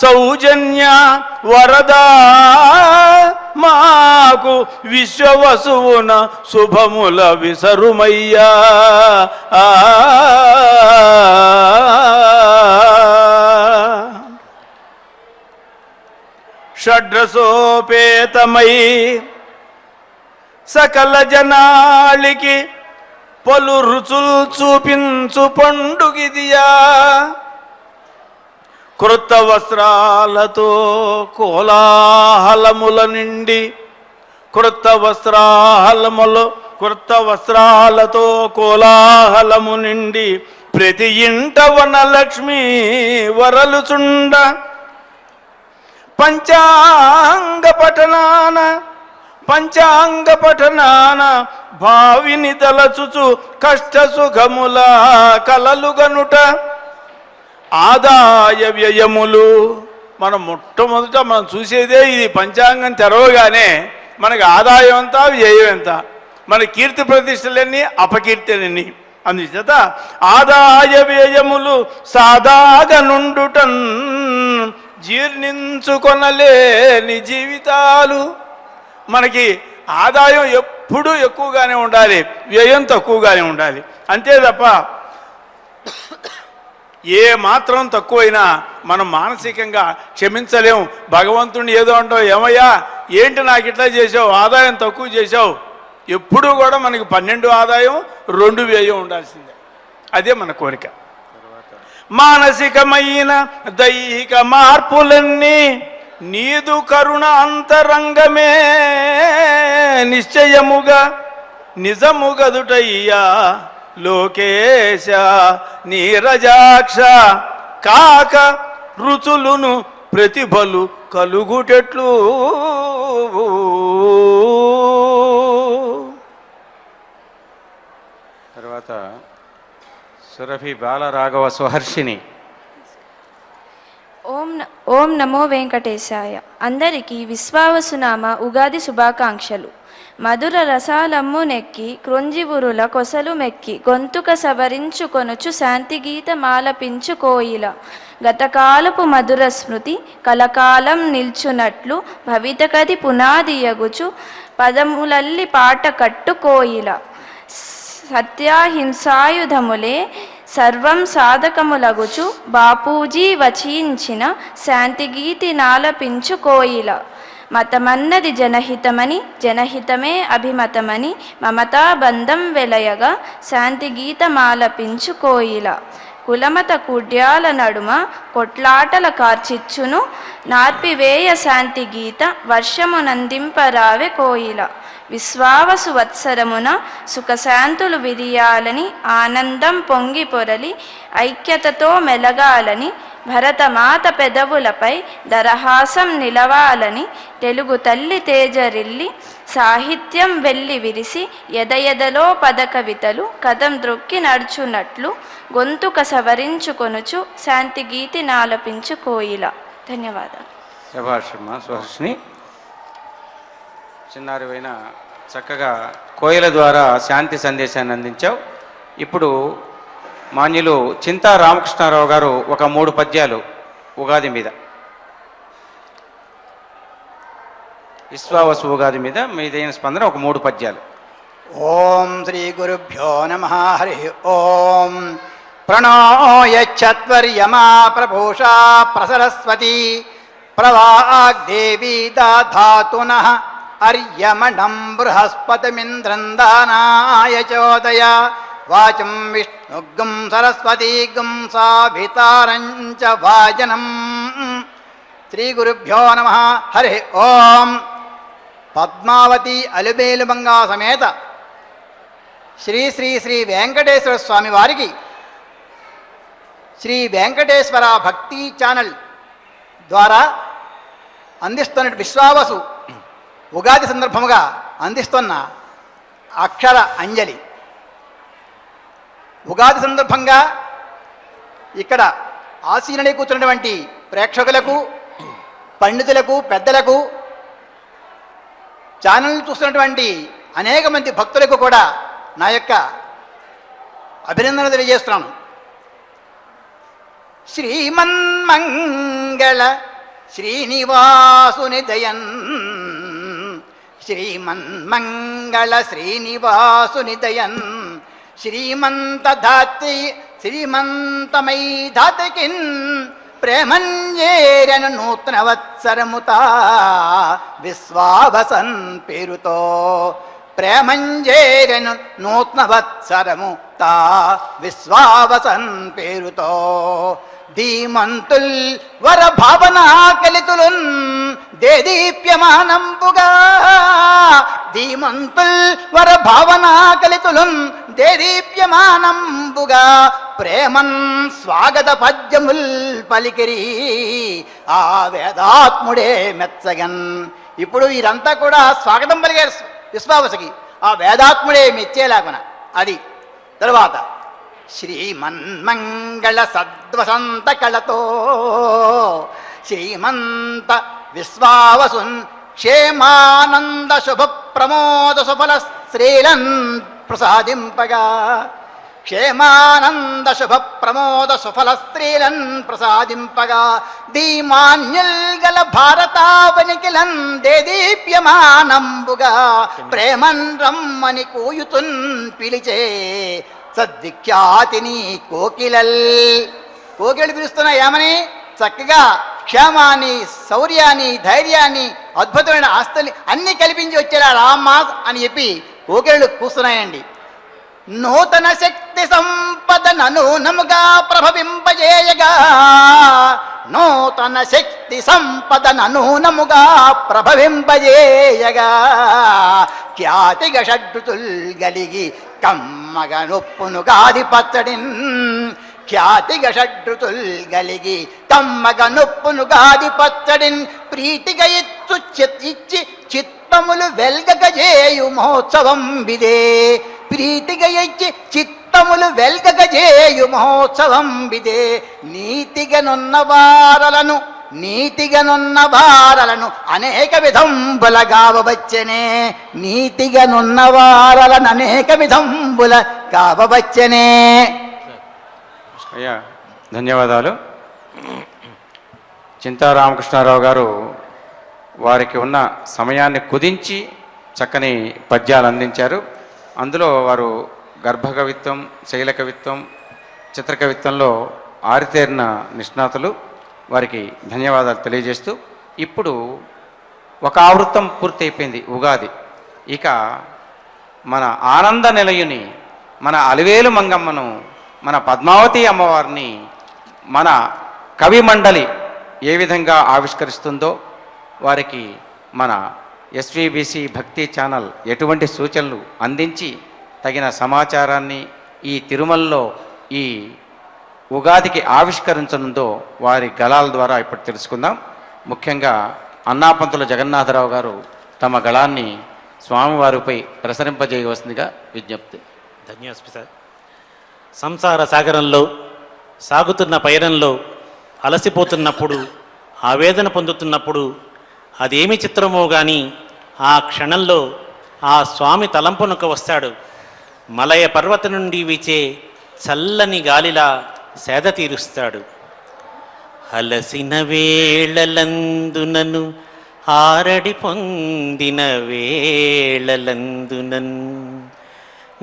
సౌజన్య వరదా మాకు విశ్వవసువున శుభముల విసరుమయ్యా. షడ్రసోపేతమై సకల జనాళికి పలు రుచులు చూపించు పండుగిదియా. క్రొత్త వస్త్రాలతో కోలాహలముల నిండి, క్రొత్త వస్త్రాలతో కోలాహలము నిండి ప్రతి ఇంట వనలక్ష్మి వరలుచుండ. పంచాంగ పఠనాన భావిని తలచుచు కష్ట సుఖముల కలలుగనుట. ఆదాయ వ్యయములు మొట్టమొదట మనం చూసేదే ఇది. పంచాంగం తెరవగానే మనకి ఆదాయం ఎంత, వ్యయం ఎంత, మన కీర్తి ప్రతిష్టలన్నీ, అపకీర్తిలన్నీ. అందుచేత ఆదాయ వ్యయములు సాదాగా నుండుటన్ జీర్ణించుకొనలేని జీవితాలు. మనకి ఆదాయం ఎప్పుడూ ఎక్కువగానే ఉండాలి, వ్యయం తక్కువగానే ఉండాలి. అంతే తప్ప ఏ మాత్రం తక్కువైనా మనం మానసికంగా క్షమించలేము. భగవంతుడిని ఏదో అంటావు, ఏమయ్యా ఏంటి నాకు ఇట్లా చేసావు, ఆదాయం తక్కువ చేసావు. ఎప్పుడూ కూడా మనకి 12 ఆదాయం 2 వ్యయం ఉండాల్సిందే. అదే మన కోరిక. మానసికమైన దైహిక మార్పులన్నీ నీదు కరుణ అంతరంగమే నిశ్చయముగా నిజముగదుటయ్యా లోకేశ నీరజాక్ష కాక రుచులును ప్రతిభలు కలుగుటెట్లు. తర్వాత సురభి బాలరాఘవ సుహర్షిని. ఓం నమో వెంకటేశాయ. అందరికీ విశ్వావసునామ ఉగాది శుభాకాంక్షలు. మధుర రసాలమ్ము నెక్కి క్రొంజివురుల కొసలు మెక్కి గొంతుక సవరించుకొనుచు శాంతిగీత మాలపించు కోయిల గతకాలపు మధుర స్మృతి కలకాలం నిల్చునట్లు భవితకది పునాదియగుచు పదములల్లి పాట కట్టు కోయిల సత్యాహింసాయుధములే సర్వం సాధకములగుచు బాపూజీ వచించిన శాంతిగీతి నాలపించు కోయిల మతమన్నది జనహితమని జనహితమే అభిమతమని మమతాబంధం వెలయగా శాంతిగీతమాలపించు కోయిల కులమత కుడ్యాల నడుమ కొట్లాటల కార్చిచ్చును నార్పివేయ శాంతిగీత వర్షమునందింపరావె కోయిల విశ్వావసు వత్సరమున సుఖశాంతులు విరియాలని ఆనందం పొంగి పొరలి ఐక్యతతో మెలగాలని భరతమాత పెదవులపై దరహాసం నిలవాలని తెలుగు తల్లి తేజరిల్లి సాహిత్యం వెల్లి విరిసి ఎదఎదలో పదకవితలు కథం ద్రొక్కి నడుచున్నట్లు గొంతుక సవరించుకొనుచు శాంతిగీతి నాలపించు కోయిల. ధన్యవాదాలు. శభాషమ్మా సుహర్షిని. చిన్నారివైన చక్కగా కోయిల ద్వారా శాంతి సందేశాన్ని అందించావు. ఇప్పుడు మాన్యులు చింతా రామకృష్ణారావు గారు ఒక 3 పద్యాలు ఉగాది మీద, విశ్వావసు ఉగాది మీద మీదైన స్పందన ఒక 3 పద్యాలు. ఓం శ్రీ గురుభ్యో నమః. హరి ఓం. ప్రణో యచ్చత్వర్యమా ప్రభూషా ప్రసరస్వతి ప్రవాగ్దేవీ దాధాతునః అర్యమణం బృహస్పతిమింద్రం దానాయ చోదయ వాచం విష్ణుగం సరస్వతీగం సాభితారం చ వాజనం. శ్రీ గురుభ్యో నమః. హరి ఓం. పద్మావతి అలుబేలుమంగా సమేత శ్రీ శ్రీ శ్రీ వెంకటేశ్వర స్వామి వారికి శ్రీ వెంకటేశ్వర భక్తి ఛానల్ ద్వారా అందిస్తున్న విశ్వావసు ఉగాది సందర్భముగా అందిస్తున్న అక్షర అంజలి. ఉగాది సందర్భంగా ఇక్కడ ఆసీనులై కూర్చున్నటువంటి ప్రేక్షకులకు, పండితులకు, పెద్దలకు, ఛానల్ని చూస్తున్నటువంటి అనేక మంది భక్తులకు కూడా నా యొక్క అభినందన తెలియజేస్తున్నాను. శ్రీమన్మంగళ శ్రీనివాసుని దయన్ శ్రీమన్మంగళ శ్రీనివాసుని దయన్ శ్రీమంతధాత్రి శ్రీమంతమై ధాతికిన్ ప్రేమంజేరను నూతనవత్సరముతా విశ్వావసన్ పేరుతో ప్రేమంజేరను నూతనవత్సరముతా విశ్వావసన్ పేరుతో ధీమంతుల్ వర భావనా కలితులున్ దేదీప్యమానంబుగా ధీమంతుల్ వర భావనా కలితులున్ దేదీప్యమానంబుగా ప్రేమన్ స్వాగత పద్యముల్ పలికిరి ఆ వేదాత్ముడే మెచ్చగన్. ఇప్పుడు వీరంతా కూడా స్వాగతం పలికారు విశ్వావసుకి, ఆ వేదాత్ముడే మెచ్చేలాగున. అది తరువాత శ్రీమన్మంగళ సద్వసంత కళతో శ్రీమంత విశ్వావసున్ క్షేమానంద శుభ ప్రమోద సుఫల శ్రీలన్ ప్రసాదింపగా క్షేమానంద శుభ ప్రమోద సుఫల స్త్రీలన్ ప్రసాదింపగా ధీమాన్యుల్ గల భారతావనికిలన్ దేదీప్యమానంబుగా ప్రేమన్ రమ్మని కూయుతున్ పిలిచే సద్విఖ్యాతిని కోకిలల్. కోకిలు పిలుస్తున్నా ఏమని? చక్కగా క్షేమాన్ని, శౌర్యాన్ని, ధైర్యాన్ని, అద్భుతమైన ఆస్తుల్ని అన్నీ కల్పించి వచ్చేలా రామ్మా అని చెప్పి కోకిళ్ళు కూస్తున్నాయండి. నూతన శక్తి సంపద సంపదనను నముగా ప్రభవింపజేయగా, నూతన శక్తి సంపదనను నముగా ప్రభవింపజేయగా, ఖ్యాతిగ షడ్రుతుల్ గలిగి కమ్మగ నొప్పును గాది పచ్చడిన్, ఖ్యాతిగ షడ్రుతుల్ గలిగి కమ్మగ నొప్పును గాది పచ్చడిన్, ప్రీతిగా ఇచ్చి చిత్తములు వెల్గగ చేయు మహోత్సవం విదే, ప్రీతిగా ఇచ్చి చిత్తములు వెల్గగ చేయు మహోత్సవం విదే. నీతిగనున్న వారలను అనేక విధంబుల గావవచ్చనే, నీతిగనున్న వారలను అనేక విధంబుల గావవచ్చనే. అయ్యా ధన్యవాదాలు. చింతా రామకృష్ణారావు గారు వారికి ఉన్న సమయాన్ని కుదించి చక్కని పద్యాలు అందించారు. అందులో వారు గర్భకవిత్వం, శైల కవిత్వం, చిత్రకవిత్వంలో ఆరితేరిన నిష్ణాతులు. వారికి ధన్యవాదాలు తెలియజేస్తూ, ఇప్పుడు ఒక ఆవృత్తం పూర్తయిపోయింది ఉగాది. ఇక మన ఆనంద నిలయుని, మన అలివేలు మంగమ్మను, మన పద్మావతి అమ్మవారిని మన కవి మండలి ఏ విధంగా ఆవిష్కరిస్తుందో, వారికి మన ఎస్విబిసి భక్తి ఛానల్ ఎటువంటి సూచనలు అందించి తగిన సమాచారాన్ని ఈ తిరుమలలో ఈ ఉగాదికి ఆవిష్కరించనుందో వారి గళాల ద్వారా ఇప్పుడు తెలుసుకుందాం. ముఖ్యంగా అన్నాపంతుల జగన్నాథరావు గారు తమ గళాన్ని స్వామివారిపై ప్రసరింపజేయవలసిందిగా విజ్ఞప్తి. ధన్యవాదాలు సార్. సంసార సాగరంలో సాగుతున్న పయనంలో అలసిపోతున్నప్పుడు, ఆవేదన పొందుతున్నప్పుడు, అదేమి చిత్రమో కానీ ఆ క్షణంలో ఆ స్వామి తలంపునకు వస్తాడు. మలయ పర్వత నుండి వీచే చల్లని గాలిలా సేద తీరుస్తాడు. అలసిన వేళలందునను ఆరడి పొందిన వేళలందునన్,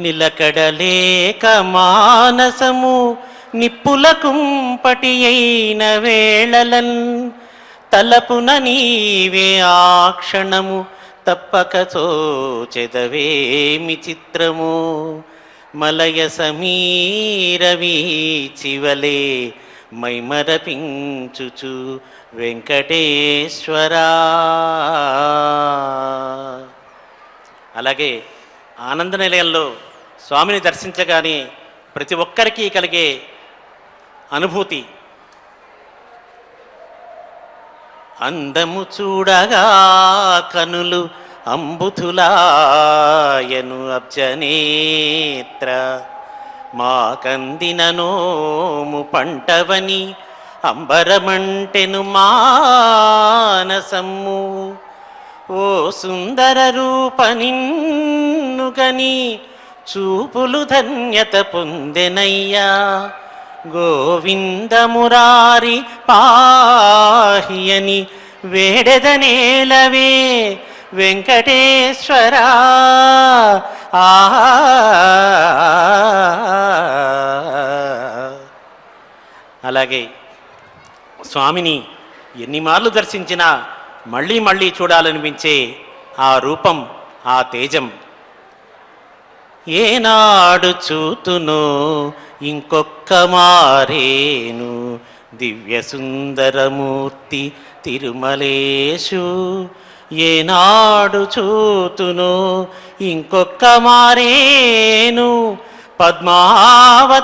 నిలకడలేక మానసము నిప్పుల కుంపటి అయిన వేళలన్, తలపున నీవే ఆ క్షణము తప్పక చోచెదవేమి చిత్రము, మలయ సమీర వీచివలే మైమరపించుచు వెంకటేశ్వరా. అలాగే ఆనంద నిలయంలో స్వామిని దర్శించగానే ప్రతి ఒక్కరికి కలిగే అనుభూతి, అందము చూడగా కనులు అంబుధులాయను అబ్జనేత్ర, మా కందిన నోము పంటవని అంబరమంటెను మానసమ్ము. ఓ సుందర రూప నిన్నుగని చూపులు ధన్యత పొందెనయ్యా, గోవిందమురారి పాహియని వేడెదనేలవే వెంకటేశ్వరా. అలాగే స్వామిని ఎన్ని మార్లు దర్శించినా మళ్ళీ మళ్ళీ చూడాలనిపించే ఆ రూపం, ఆ తేజం ఏనాడు చూతునో ఇంకొక్క మారేను దివ్య సుందరమూర్తి తిరుమలేశు. ఏనాడు చూతునో ఇంకొక్క మారేను పద్మావతీనాథు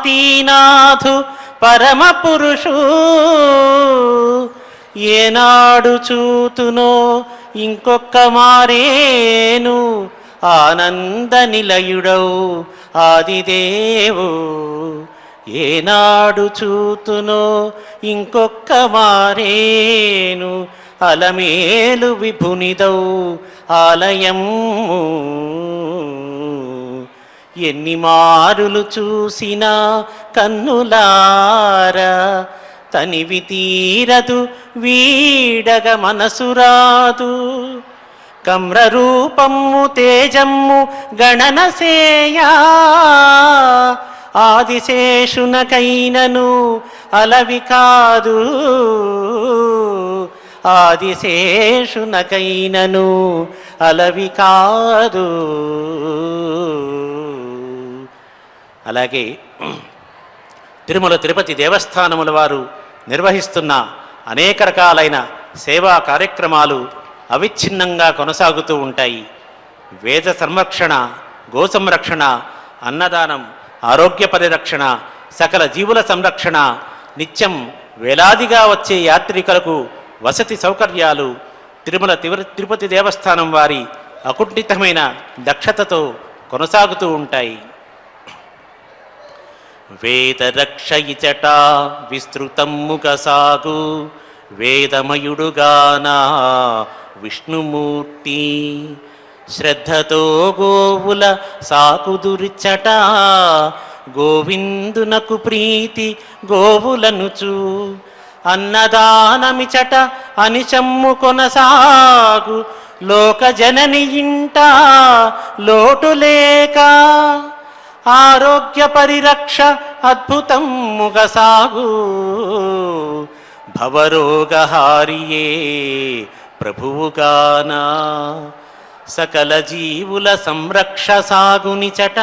పరమ పురుషు. ఏనాడు చూతునో ఇంకొక్క మారేను ఆనంద నిలయుడవు ఆదిదేవు. ఏనాడు చూతునో ఇంకొక్క మారేను అలమేలు విభునిదవు ఆలయము. ఎన్ని మారులు చూసినా కన్నులారా తనివి తీరదు వీడగ మనసురాదు. కమ్ర రూపము తేజమ్ము గణనసేయా ఆదిశేషునకైనను అలవి కాదు. ఆదిశేషునకైనను అలవి కాదు. అలాగే తిరుమల తిరుపతి దేవస్థానముల వారు నిర్వహిస్తున్న అనేక రకాలైన సేవా కార్యక్రమాలు అవిచ్ఛిన్నంగా కొనసాగుతూ ఉంటాయి. వేద సంరక్షణ, గో సంరక్షణ, అన్నదానం, ఆరోగ్య పరిరక్షణ, సకల జీవుల సంరక్షణ, నిత్యం వేలాదిగా వచ్చే యాత్రికులకు వసతి సౌకర్యాలు తిరుమల తిరుపతి దేవస్థానం వారి అకుంఠితమైన దక్షతతో కొనసాగుతూ ఉంటాయి. వేదరక్ష ఇచట విస్తృతమ్ముగ సాగు వేదమయుడుగానా విష్ణుమూర్తి శ్రద్ధతో గోవుల సాకుదురిచట గోవిందునకు ప్రీతి గోవులనుచు అన్నదానమిచట అనిచమ్ము కొనసాగు లోక జనని ఇంట లోటు లేక ఆరోగ్య పరిరక్ష అద్భుతముగ సాగు భవరోగహారియే ప్రభువుగానా సకల జీవుల సంరక్ష సాగునిచట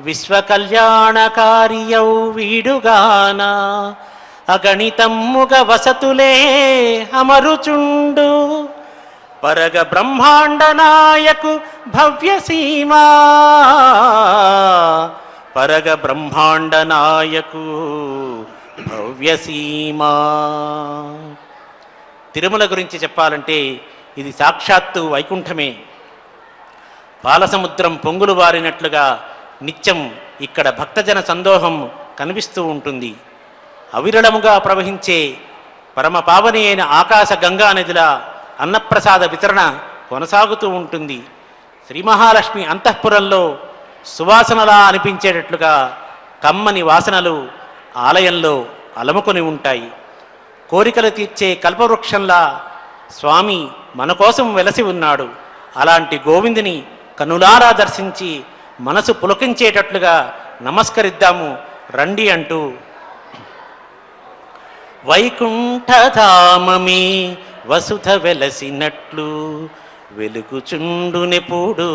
విశ్వకల్యాణకార్యౌ వీడుగానా అగణితమ్ముగ వసతులే అమరుచుండు పరగ బ్రహ్మాండ నాయకు భవ్యసీమా పరగ బ్రహ్మాండ నాయకు భవ్యసీమా. తిరుమల గురించి చెప్పాలంటే ఇది సాక్షాత్తు వైకుంఠమే. పాలసముద్రం పొంగులు వారినట్లుగా నిత్యం ఇక్కడ భక్తజన సందోహం కనిపిస్తూ ఉంటుంది. అవిరళముగా ప్రవహించే పరమ పావని అయిన ఆకాశ గంగా నదిలా అన్నప్రసాద వితరణ కొనసాగుతూ ఉంటుంది. శ్రీ మహాలక్ష్మి అంతఃపురంలో సువాసనలా అనిపించేటట్లుగా కమ్మని వాసనలు ఆలయంలో అలముకొని ఉంటాయి. కోరికలు తీర్చే కల్పవృక్షంలా స్వామి మన కోసం వెలసి ఉన్నాడు. అలాంటి గోవిందుని కనులారా దర్శించి మనసు పులకించేటట్లుగా నమస్కరిద్దాము రండి అంటూ వైకుంఠధామమే వసుధ వెలసినట్లు వెలుగుచుండునెప్పుడు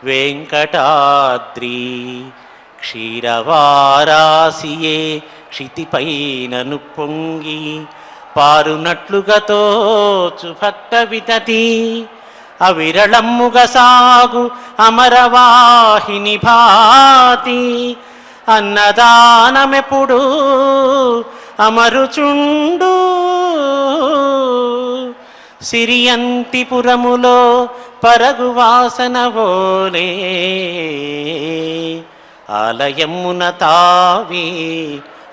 వెంకటాద్రి క్షీరవారాసియే క్షితిపైనను పొంగి పారునట్లుగా తోచు భక్త వితతి అవిరళమ్ముగ సాగు అమరవాహిని భాతి అన్నదానమెప్పుడు అమరుచుండు సిరియంతిపురములో పరగు వాసన వోలే ఆలయమున తావి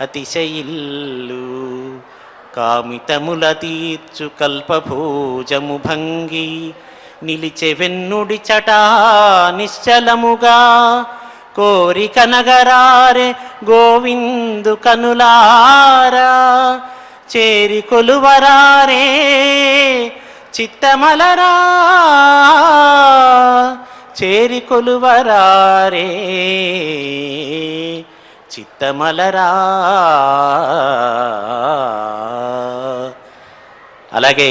అతిశయిల్లు కామితముల తీర్చు కల్పభోజము భంగి నిలిచె వెన్నుడి చటా నిశ్చలముగా కోరిక నగరారే గోవిందు కనులారా చేరి కొలువరారే చిత్తమలరా చేరి కొలువరారే చిత్తమలరా. అలాగే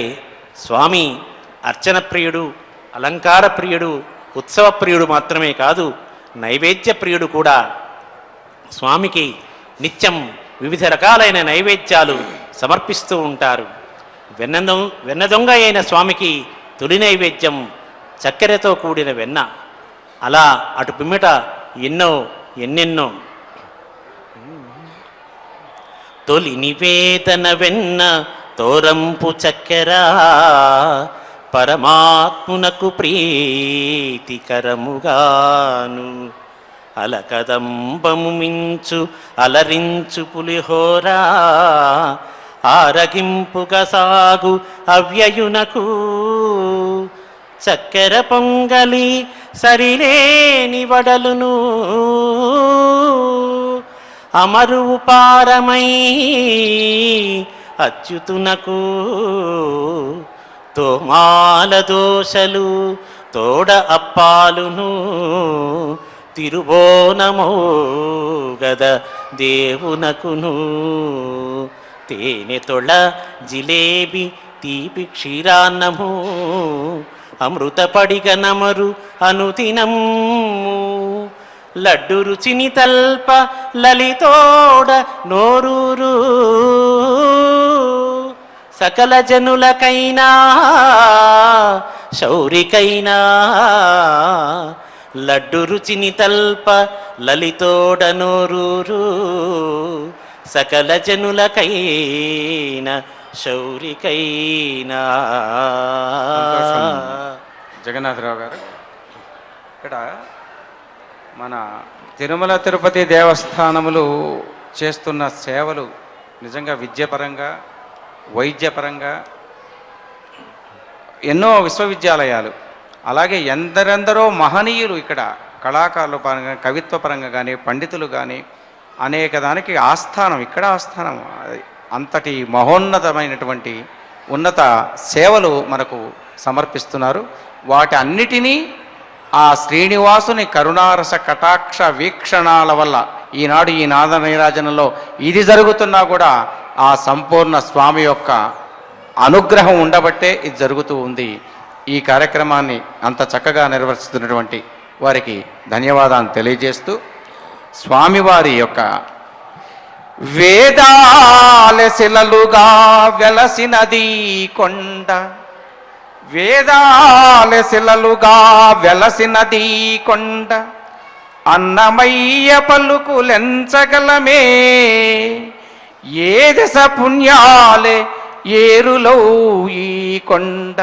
స్వామి అర్చన ప్రియుడు, అలంకార ప్రియుడు, ఉత్సవ ప్రియుడు మాత్రమే కాదు, నైవేద్య ప్రియుడు కూడా. స్వామికి నిత్యం వివిధ రకాలైన నైవేద్యాలు సమర్పిస్తూ ఉంటారు. వెన్న దొంగ అయిన స్వామికి తొలి నైవేద్యం చక్కెరతో కూడిన వెన్న. అలా అటు పిమ్మట ఎన్నెన్నో. తొలి నివేదన వెన్న తోరంపు చక్కెర పరమాత్మునకు ప్రీతికరముగాను అలకదంబము మించు అలరించు పులిహోరా ఆరగింపుగా సాగు అవ్యయునకు చక్కెర పొంగలి సరిలేని వడలును అమరువు పారమై అచ్యుతునకు తోమాల దోశలు తోడ అప్పాలును తిరుబోనమో గద దేవునకును తేనె తొళ జిలేబి తీపి క్షీరాన్నము అమృత పడిగ నమరు అనుదినము లడ్డు రుచిని తల్ప లలితోడ నోరూరు సకల జనులకైనా శౌరికైనా లడ్డు రుచిని తల్ప లలితోడ నోరూరు సకల జనులకైనా శౌరికైనా. జగన్నాథరావు గారు, ఇక్కడ మన తిరుమల తిరుపతి దేవస్థానములు చేస్తున్న సేవలు నిజంగా విద్యాపరంగా, వైద్యపరంగా, ఎన్నో విశ్వవిద్యాలయాలు, అలాగే ఎందరెందరో మహనీయులు ఇక్కడ కళాకారుల పరంగా, కవిత్వ పరంగా కానీ, పండితులు కానీ అనేక దానికి ఆస్థానం, ఇక్కడ ఆస్థానం. అంతటి మహోన్నతమైనటువంటి ఉన్నత సేవలు మనకు సమర్పిస్తున్నారు. వాటి అన్నిటినీ ఆ శ్రీనివాసుని కరుణారస కటాక్ష వీక్షణాల వల్ల ఈనాడు ఈ నాద నీరాజనంలో ఇది జరుగుతున్నా కూడా ఆ సంపూర్ణ స్వామి యొక్క అనుగ్రహం ఉండబట్టే ఇది జరుగుతూ ఉంది. ఈ కార్యక్రమాన్ని అంత చక్కగా నిర్వహిస్తున్నటువంటి వారికి ధన్యవాదాలు తెలియజేస్తూ, స్వామివారి యొక్క వేదాల శిలలుగా వెలసినది కొండ, వేదాల శిలలుగా వెలసినది కొండ, అన్నమయ్య పలుకులెంచగలమే ఏ దశ పుణ్యాలే ఏరులో ఈ కొండ,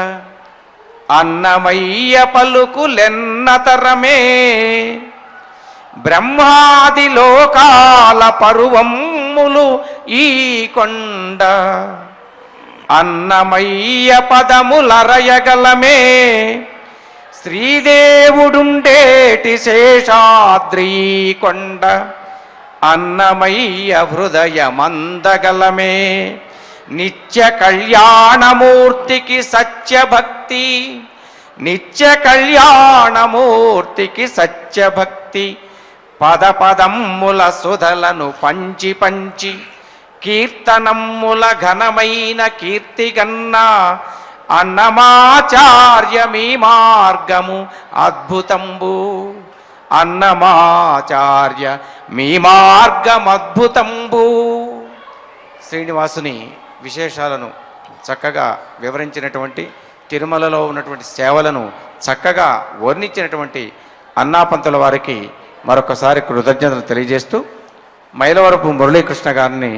అన్నమయ్య పలుకులెన్నతరమే బ్రహ్మాది లోకాల పరువమ్ములు ఈ కొండ, అన్నమయ్య పదములరయగలమే శ్రీదేవుడుండేటి శేషాద్రి కొండ, అన్నమయ్య హృదయమందగలమే నిత్య కళ్యాణమూర్తికి సత్యభక్తి, నిత్య కళ్యాణమూర్తికి సత్యభక్తి, పద పదమ్ముల సుధలను పంచి పంచి కీర్తనమ్ముల ఘనమైన కీర్తిగన్న అన్నమాచార్య మీ మార్గము అద్భుతంబు, అన్నమాచార్య మీ మార్గం అద్భుతంబు. శ్రీనివాసుని విశేషాలను చక్కగా వివరించినటువంటి, తిరుమలలో ఉన్నటువంటి సేవలను చక్కగా వర్ణించినటువంటి అన్నాపంతుల వారికి మరొకసారి కృతజ్ఞతలు తెలియజేస్తూ, మైలవరపు మురళీకృష్ణ గారిని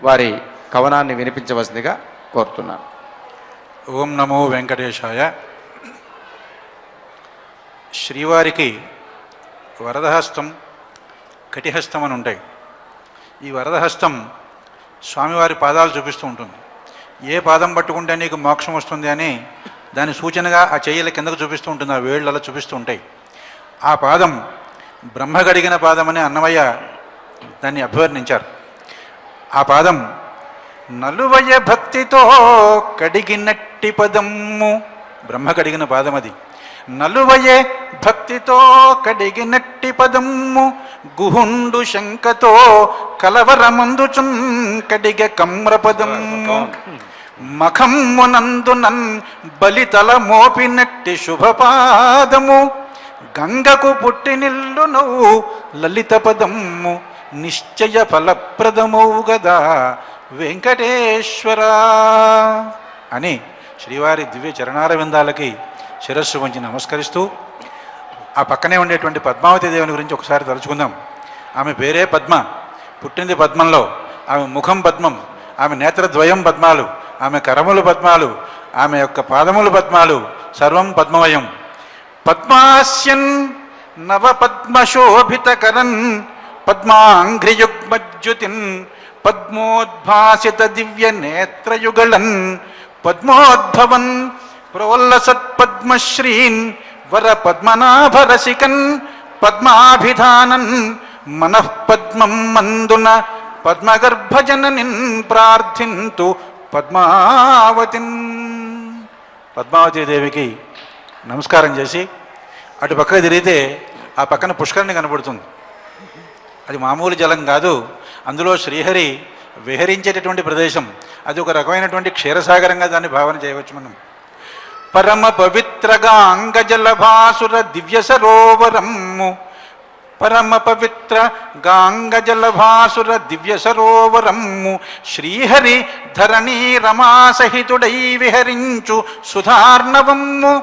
వారి కవనాన్ని వినిపించవలసిందిగా కోరుతున్నాను. ఓం నమో వెంకటేశాయ. శ్రీవారికి వరదహస్తం, కటిహస్తం అని ఉంటాయి. ఈ వరదహస్తం స్వామివారి పాదాలు చూపిస్తూ ఉంటుంది. ఏ పాదం పట్టుకుంటే నీకు మోక్షం వస్తుంది అని దాని సూచనగా ఆ చెయ్యల కిందకు చూపిస్తూ ఉంటుంది, ఆ వేళ్ళు అలా చూపిస్తూ ఉంటాయి. ఆ పాదం బ్రహ్మ గడిగిన పాదమని అన్నమయ్య దాన్ని అభివర్ణించారు. ఆ పాదం నలువయ భక్తితో కడిగినట్టి పదమ్ము, బ్రహ్మ కడిగిన పాదం అది. నలువయే భక్తితో కడిగినట్టి పదమ్ము, గుహుండు శంకతో కలవరమందుచున్ కడిగ కమ్రపదమ్ము, మఖమ్మునందునన్ బలితల మోపినట్టి శుభపాదము, గంగకు పుట్టినిల్లు నవ్వు లలిత పదమ్ము, నిశ్చయ ఫలప్రదమవు గదా వెంకటేశ్వర అని శ్రీవారి దివ్య చరణార విందాలకి శిరస్సు వంచి నమస్కరిస్తూ, ఆ పక్కనే ఉండేటువంటి పద్మావతి దేవుని గురించి ఒకసారి తలుచుకుందాం. ఆమె పేరే పద్మ, పుట్టింది పద్మంలో. ఆమె ముఖం పద్మం, ఆమె నేత్రద్వయం పద్మాలు, ఆమె కరములు పద్మాలు, ఆమె యొక్క పాదములు పద్మాలు, సర్వం పద్మమయం. పద్మాస్యన్ నవ పద్మశోభితకరన్ పద్మాంఘ్రియుగ్మజ్యుతిన్ పద్మోద్భాసిత దివ్య నేత్రయుగళన్ పద్మోద్భవన్ ప్రోల్లసత్పద్మశ్రీన్ వర పద్మనాభరసికన్ పద్మాభిధానన్ మనఃపద్మం మందున పద్మగర్భజననిన్ ప్రార్థింతు పద్మావతిన్. పద్మావతీదేవికి నమస్కారం చేసి అటు పక్కకు తిరిగితే ఆ పక్కన పుష్కరిణి కనబడుతుంది. అది మామూలు జలం కాదు, అందులో శ్రీహరి విహరించేటటువంటి ప్రదేశం. అది ఒక రకమైనటువంటి క్షీరసాగరంగా దాన్ని భావన చేయవచ్చు మనం. పరమ పవిత్రగా అంగజలభాసుర దివ్య సరోవరము పరమ పవిత్ర గాంగజలభాసుర దివ్య సరోవరము శ్రీహరి ధరణీ రమాసహితుడై విహరించు సుధార్ణవము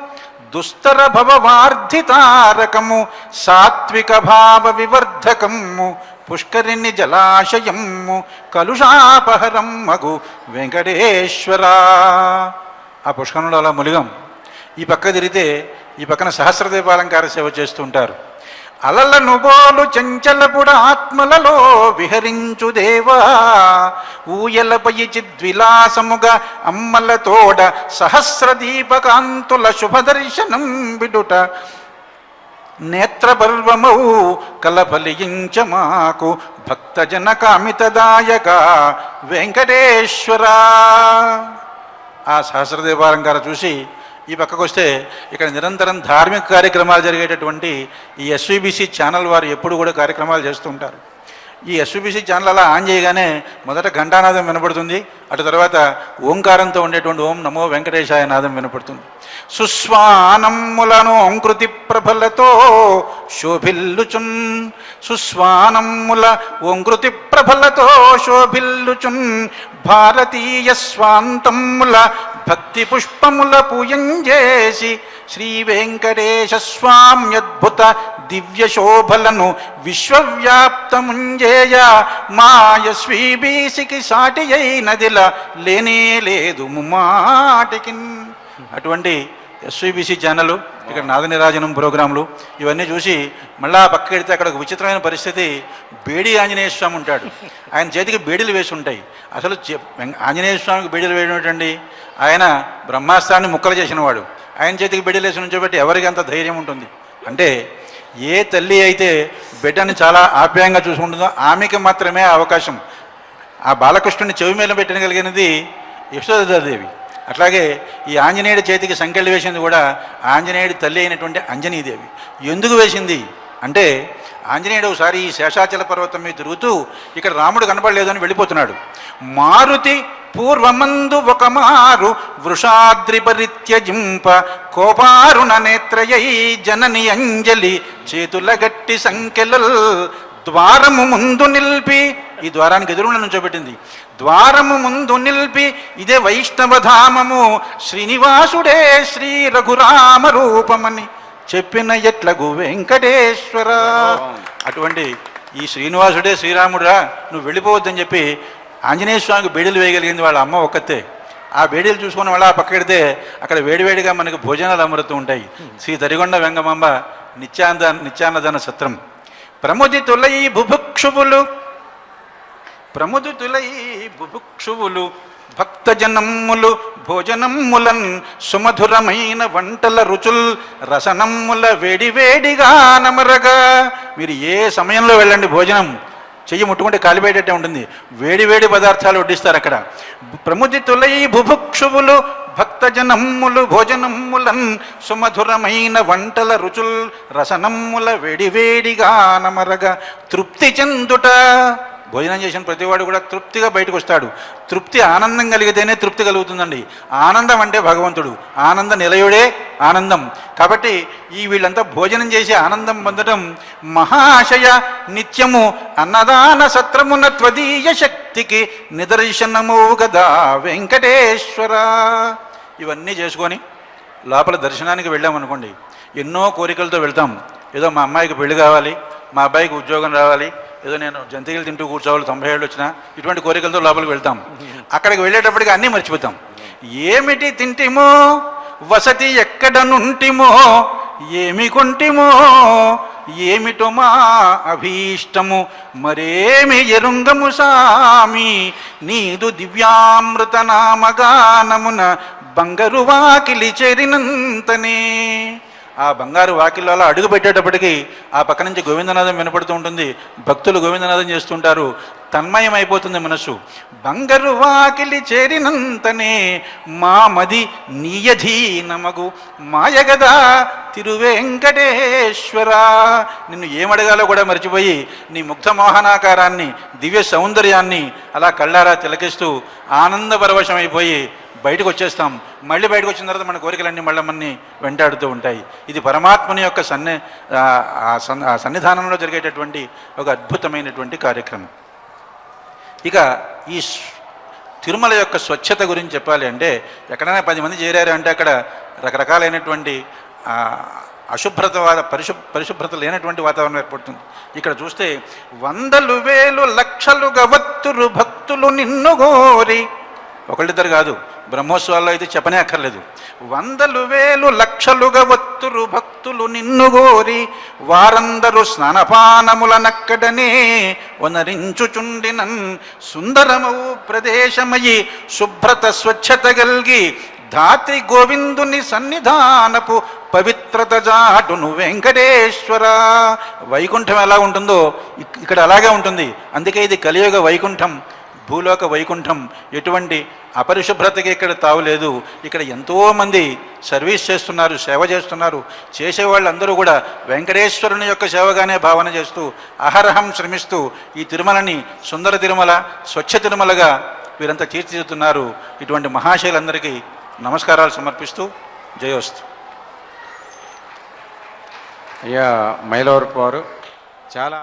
దుస్తర భవవార్ధితారకము సాత్విక భావ వివర్ధకము పుష్కరిణి జలాశయము కలుషాపహరం మగు వెంకటేశ్వర. ఆ పుష్కరంలో అలా ములిగం. ఈ పక్క తిరిగితే ఈ పక్కన సహస్రదీపాలంకార సేవ చేస్తుంటారు. అలలను బోలు చంచలపుడ ఆత్మలలో విహరించు దేవా ఊయలపై చిద్విలాసముగా అమ్మలతోడ సహస్రదీపకాంతుల శుభదర్శనం విడుట నేత్రపర్వమౌ కలఫలించ మాకు భక్తజన కామితదాయక వెంకటేశ్వర. ఆ సహస్రదీపాలంకార చూసి ఈ పక్కకు వస్తే ఇక్కడ నిరంతరం ధార్మిక కార్యక్రమాలు జరిగేటటువంటి ఈ ఎస్విబిసి ఛానల్ వారు ఎప్పుడు కూడా కార్యక్రమాలు చేస్తూ ఉంటారు. ఈ ఎస్విబిసి ఛానల్ అలా ఆన్ చేయగానే మొదట ఘంటానాదం వినపడుతుంది, అటు తర్వాత ఓంకారంతో ఉండేటువంటి ఓం నమో వెంకటేశాయ నాదం వినపడుతుంది. సుస్వానమ్ములను ఓంకృతి ప్రభలతో శోభిల్లుచున్ సుస్వానమ్ముల ఓంకృతి ప్రభలతో శోభిల్లుచున్ భారతీయ స్వాంతమ్ముల భక్తి పుష్పముల పూయంజేసి శ్రీ వెంకటేశ స్వామ్యద్భుత దివ్య శోభలను విశ్వవ్యాప్తముంజేయ మాయస్వీబీసికి సాటి అయినదిల లేనే లేదు ముమాటికి. అటువంటి ఎస్విబిసి ఛానల్, ఇక్కడ నాదనిరాజనం ప్రోగ్రాంలు ఇవన్నీ చూసి మళ్ళా పక్క వెడితే అక్కడ ఒక విచిత్రమైన పరిస్థితి. బేడి ఆంజనేయ స్వామి ఉంటాడు, ఆయన చేతికి బేడీలు వేసి ఉంటాయి. అసలు ఆంజనేయ స్వామికి బేడీలు వేయడం ఏంటండి? ఆయన బ్రహ్మాస్త్రాన్ని ముక్కలు చేసినవాడు, ఆయన చేతికి బేడీలు వేసి నుంచోబెట్టి ఎవరికి అంత ధైర్యం ఉంటుంది? అంటే ఏ తల్లి అయితే బిడ్డని చాలా ఆప్యాయంగా చూసుకుంటుందో ఆమెకి మాత్రమే అవకాశం. ఆ బాలకృష్ణుని చెవి మీద పెట్టగలిగినది యశోదాదేవి. అట్లాగే ఈ ఆంజనేయుడి చేతికి సంకెళ్ళు వేసింది కూడా ఆంజనేయుడి తల్లి అయినటువంటి అంజనీదేవి. ఎందుకు వేసింది అంటే, ఆంజనేయుడు ఒకసారి ఈ శేషాచల పర్వతం మీద తిరుగుతూ ఇక్కడ రాముడు కనపడలేదని వెళ్ళిపోతున్నాడు. మారుతి పూర్వమందు ఒక మారు వృషాద్రి పరిత్యజింప కోపారుణ నేత్రయై జనని అంజలి చేతుల గట్టి సంఖ్యలు ద్వారము ముందు నిలిపి, ఈ ద్వారానికి ఎదురుగా నుంచోబెట్టింది, ద్వారము ముందు నిలిపి ఇదే వైష్ణవధామము శ్రీనివాసుడే శ్రీ రఘురామ రూపమని చెప్పిన ఎట్లగు వెంకటేశ్వర. అటువంటి ఈ శ్రీనివాసుడే శ్రీరాముడురా, నువ్వు వెళ్ళిపోవద్దని చెప్పి ఆంజనేయ స్వామికి బేడీలు వేయగలిగింది వాళ్ళ అమ్మ ఒక్కతే. ఆ బేడీలు చూసుకుని వాళ్ళ పక్కడితే అక్కడ వేడివేడిగా మనకు భోజనాలు అమరుతూ ఉంటాయి. శ్రీ తరిగొండ వెంగమాంబ నిత్యాన్నదాన సత్రం. ప్రముదితులై బుభుక్షువులు భక్తజనమ్ములు భోజనమ్ములన్ సుమధురమైన వంటల రుచుల్ రసనమ్ముల వేడివేడిగా నమరగా. మీరు ఏ సమయంలో వెళ్ళండి, భోజనం చెయ్యి ముట్టుకుంటే కాలిపోయేటట్టే ఉంటుంది. వేడివేడి పదార్థాలు వడ్డిస్తారు అక్కడ. ప్రముదితులై బుభుక్షువులు భక్తజనమ్ములు భోజనమ్ములన్ సుమధురమైన వంటల రుచుల్ రసనమ్ముల వేడివేడిగా నమరగా. తృప్తి చెందుట, భోజనం చేసిన ప్రతివాడు కూడా తృప్తిగా బయటకు వస్తాడు. తృప్తి ఆనందం కలిగితేనే తృప్తి కలుగుతుందండి. ఆనందం అంటే భగవంతుడు, ఆనంద నిలయుడే ఆనందం. కాబట్టి వీళ్ళంతా భోజనం చేసి ఆనందం పొందడం మహాశయ నిత్యము అన్నదాన సత్రమున త్వదీయ శక్తికి నిదర్శనము గదా వెంకటేశ్వర. ఇవన్నీ చేసుకొని లోపల దర్శనానికి వెళ్ళామనుకోండి, ఎన్నో కోరికలతో వెళ్తాం. ఏదో మా అమ్మాయికి పెళ్లి కావాలి, మా అబ్బాయికి ఉద్యోగం రావాలి, ఏదో నేను జంతికలు తింటూ కూర్చోవాలి 90 ఏళ్ళు వచ్చినా, ఇటువంటి కోరికలతో లోపలికి వెళ్తాం. అక్కడికి వెళ్ళేటప్పటికి అన్నీ మర్చిపోతాం. ఏమిటి తింటిమో, వసతి ఎక్కడ నుంటిమో, ఏమి కొంటిమో, ఏమిటో మా అభీష్టము, మరేమి ఎరుంగము సామి, నీదు దివ్యామృత నామగానమున బంగారు వాకిలి చేరినంతనే. ఆ బంగారు వాకిల్లో అడుగు పెట్టేటప్పటికీ ఆ పక్క నుంచి గోవిందనాదం వినపడుతూ ఉంటుంది. భక్తులు గోవిందనాదం చేస్తుంటారు. తన్మయమైపోతుంది మనసు. బంగారు వాకిలి చేరినంతనే మా మది నీయధీనమగు మాయగదా తిరువెంకటేశ్వర. నిన్ను ఏమడగాలో కూడా మర్చిపోయి నీ ముగ్ధ మోహనాకారాన్ని, దివ్య సౌందర్యాన్ని అలా కళ్ళారా తిలకిస్తూ ఆనందపరవశమైపోయి బయటకు వచ్చేస్తాం. మళ్ళీ బయటకు వచ్చిన తర్వాత మన కోరికలన్నీ మళ్ళీ మనని వెంటాడుతూ ఉంటాయి. ఇది పరమాత్మని యొక్క సన్నిధానంలో జరిగేటటువంటి ఒక అద్భుతమైనటువంటి కార్యక్రమం. ఇక ఈ తిరుమల యొక్క స్వచ్ఛత గురించి చెప్పాలి అంటే, ఎక్కడైనా 10 మంది చేరారు అంటే అక్కడ రకరకాలైనటువంటి అశుభ్రత పరిశుభ్రత లేనటువంటి వాతావరణం ఏర్పడుతుంది. ఇక్కడ చూస్తే 100,000 వేలు లక్షలుగా వత్తురు భక్తులు నిన్ను గోరి, ఒకళ్ళిద్దరు కాదు, బ్రహ్మోత్సవాల్లో అయితే చెప్పనే అక్కర్లేదు. 100,000 వేలు లక్షలుగా వత్తురు భక్తులు నిన్ను గోరి, వారందరూ స్నానపానములనక్కడనే వనరించుచుండినన్ సుందరమవు ప్రదేశమయి శుభ్రత స్వచ్ఛత గల్గి ధాత్రి గోవిందుని సన్నిధానపు పవిత్రత జాటును వెంకటేశ్వర. వైకుంఠం ఎలా ఉంటుందో ఇక్కడ అలాగే ఉంటుంది. అందుకే ఇది కలియుగ వైకుంఠం, భూలోక వైకుంఠం. ఎటువంటి అపరిశుభ్రతకి ఇక్కడ తావులేదు. ఇక్కడ ఎంతోమంది సర్వీస్ చేస్తున్నారు, సేవ చేస్తున్నారు. చేసేవాళ్ళందరూ కూడా వెంకటేశ్వరుని యొక్క సేవగానే భావన చేస్తూ అహరహం శ్రమిస్తూ ఈ తిరుమలని సుందర తిరుమల, స్వచ్ఛ తిరుమలగా వీరంతా తీర్చిదిద్దుతున్నారు. ఇటువంటి మహాశైలందరికీ నమస్కారాలు సమర్పిస్తూ జయోస్తు. అయ్యా మైలవరపు వారు చాలా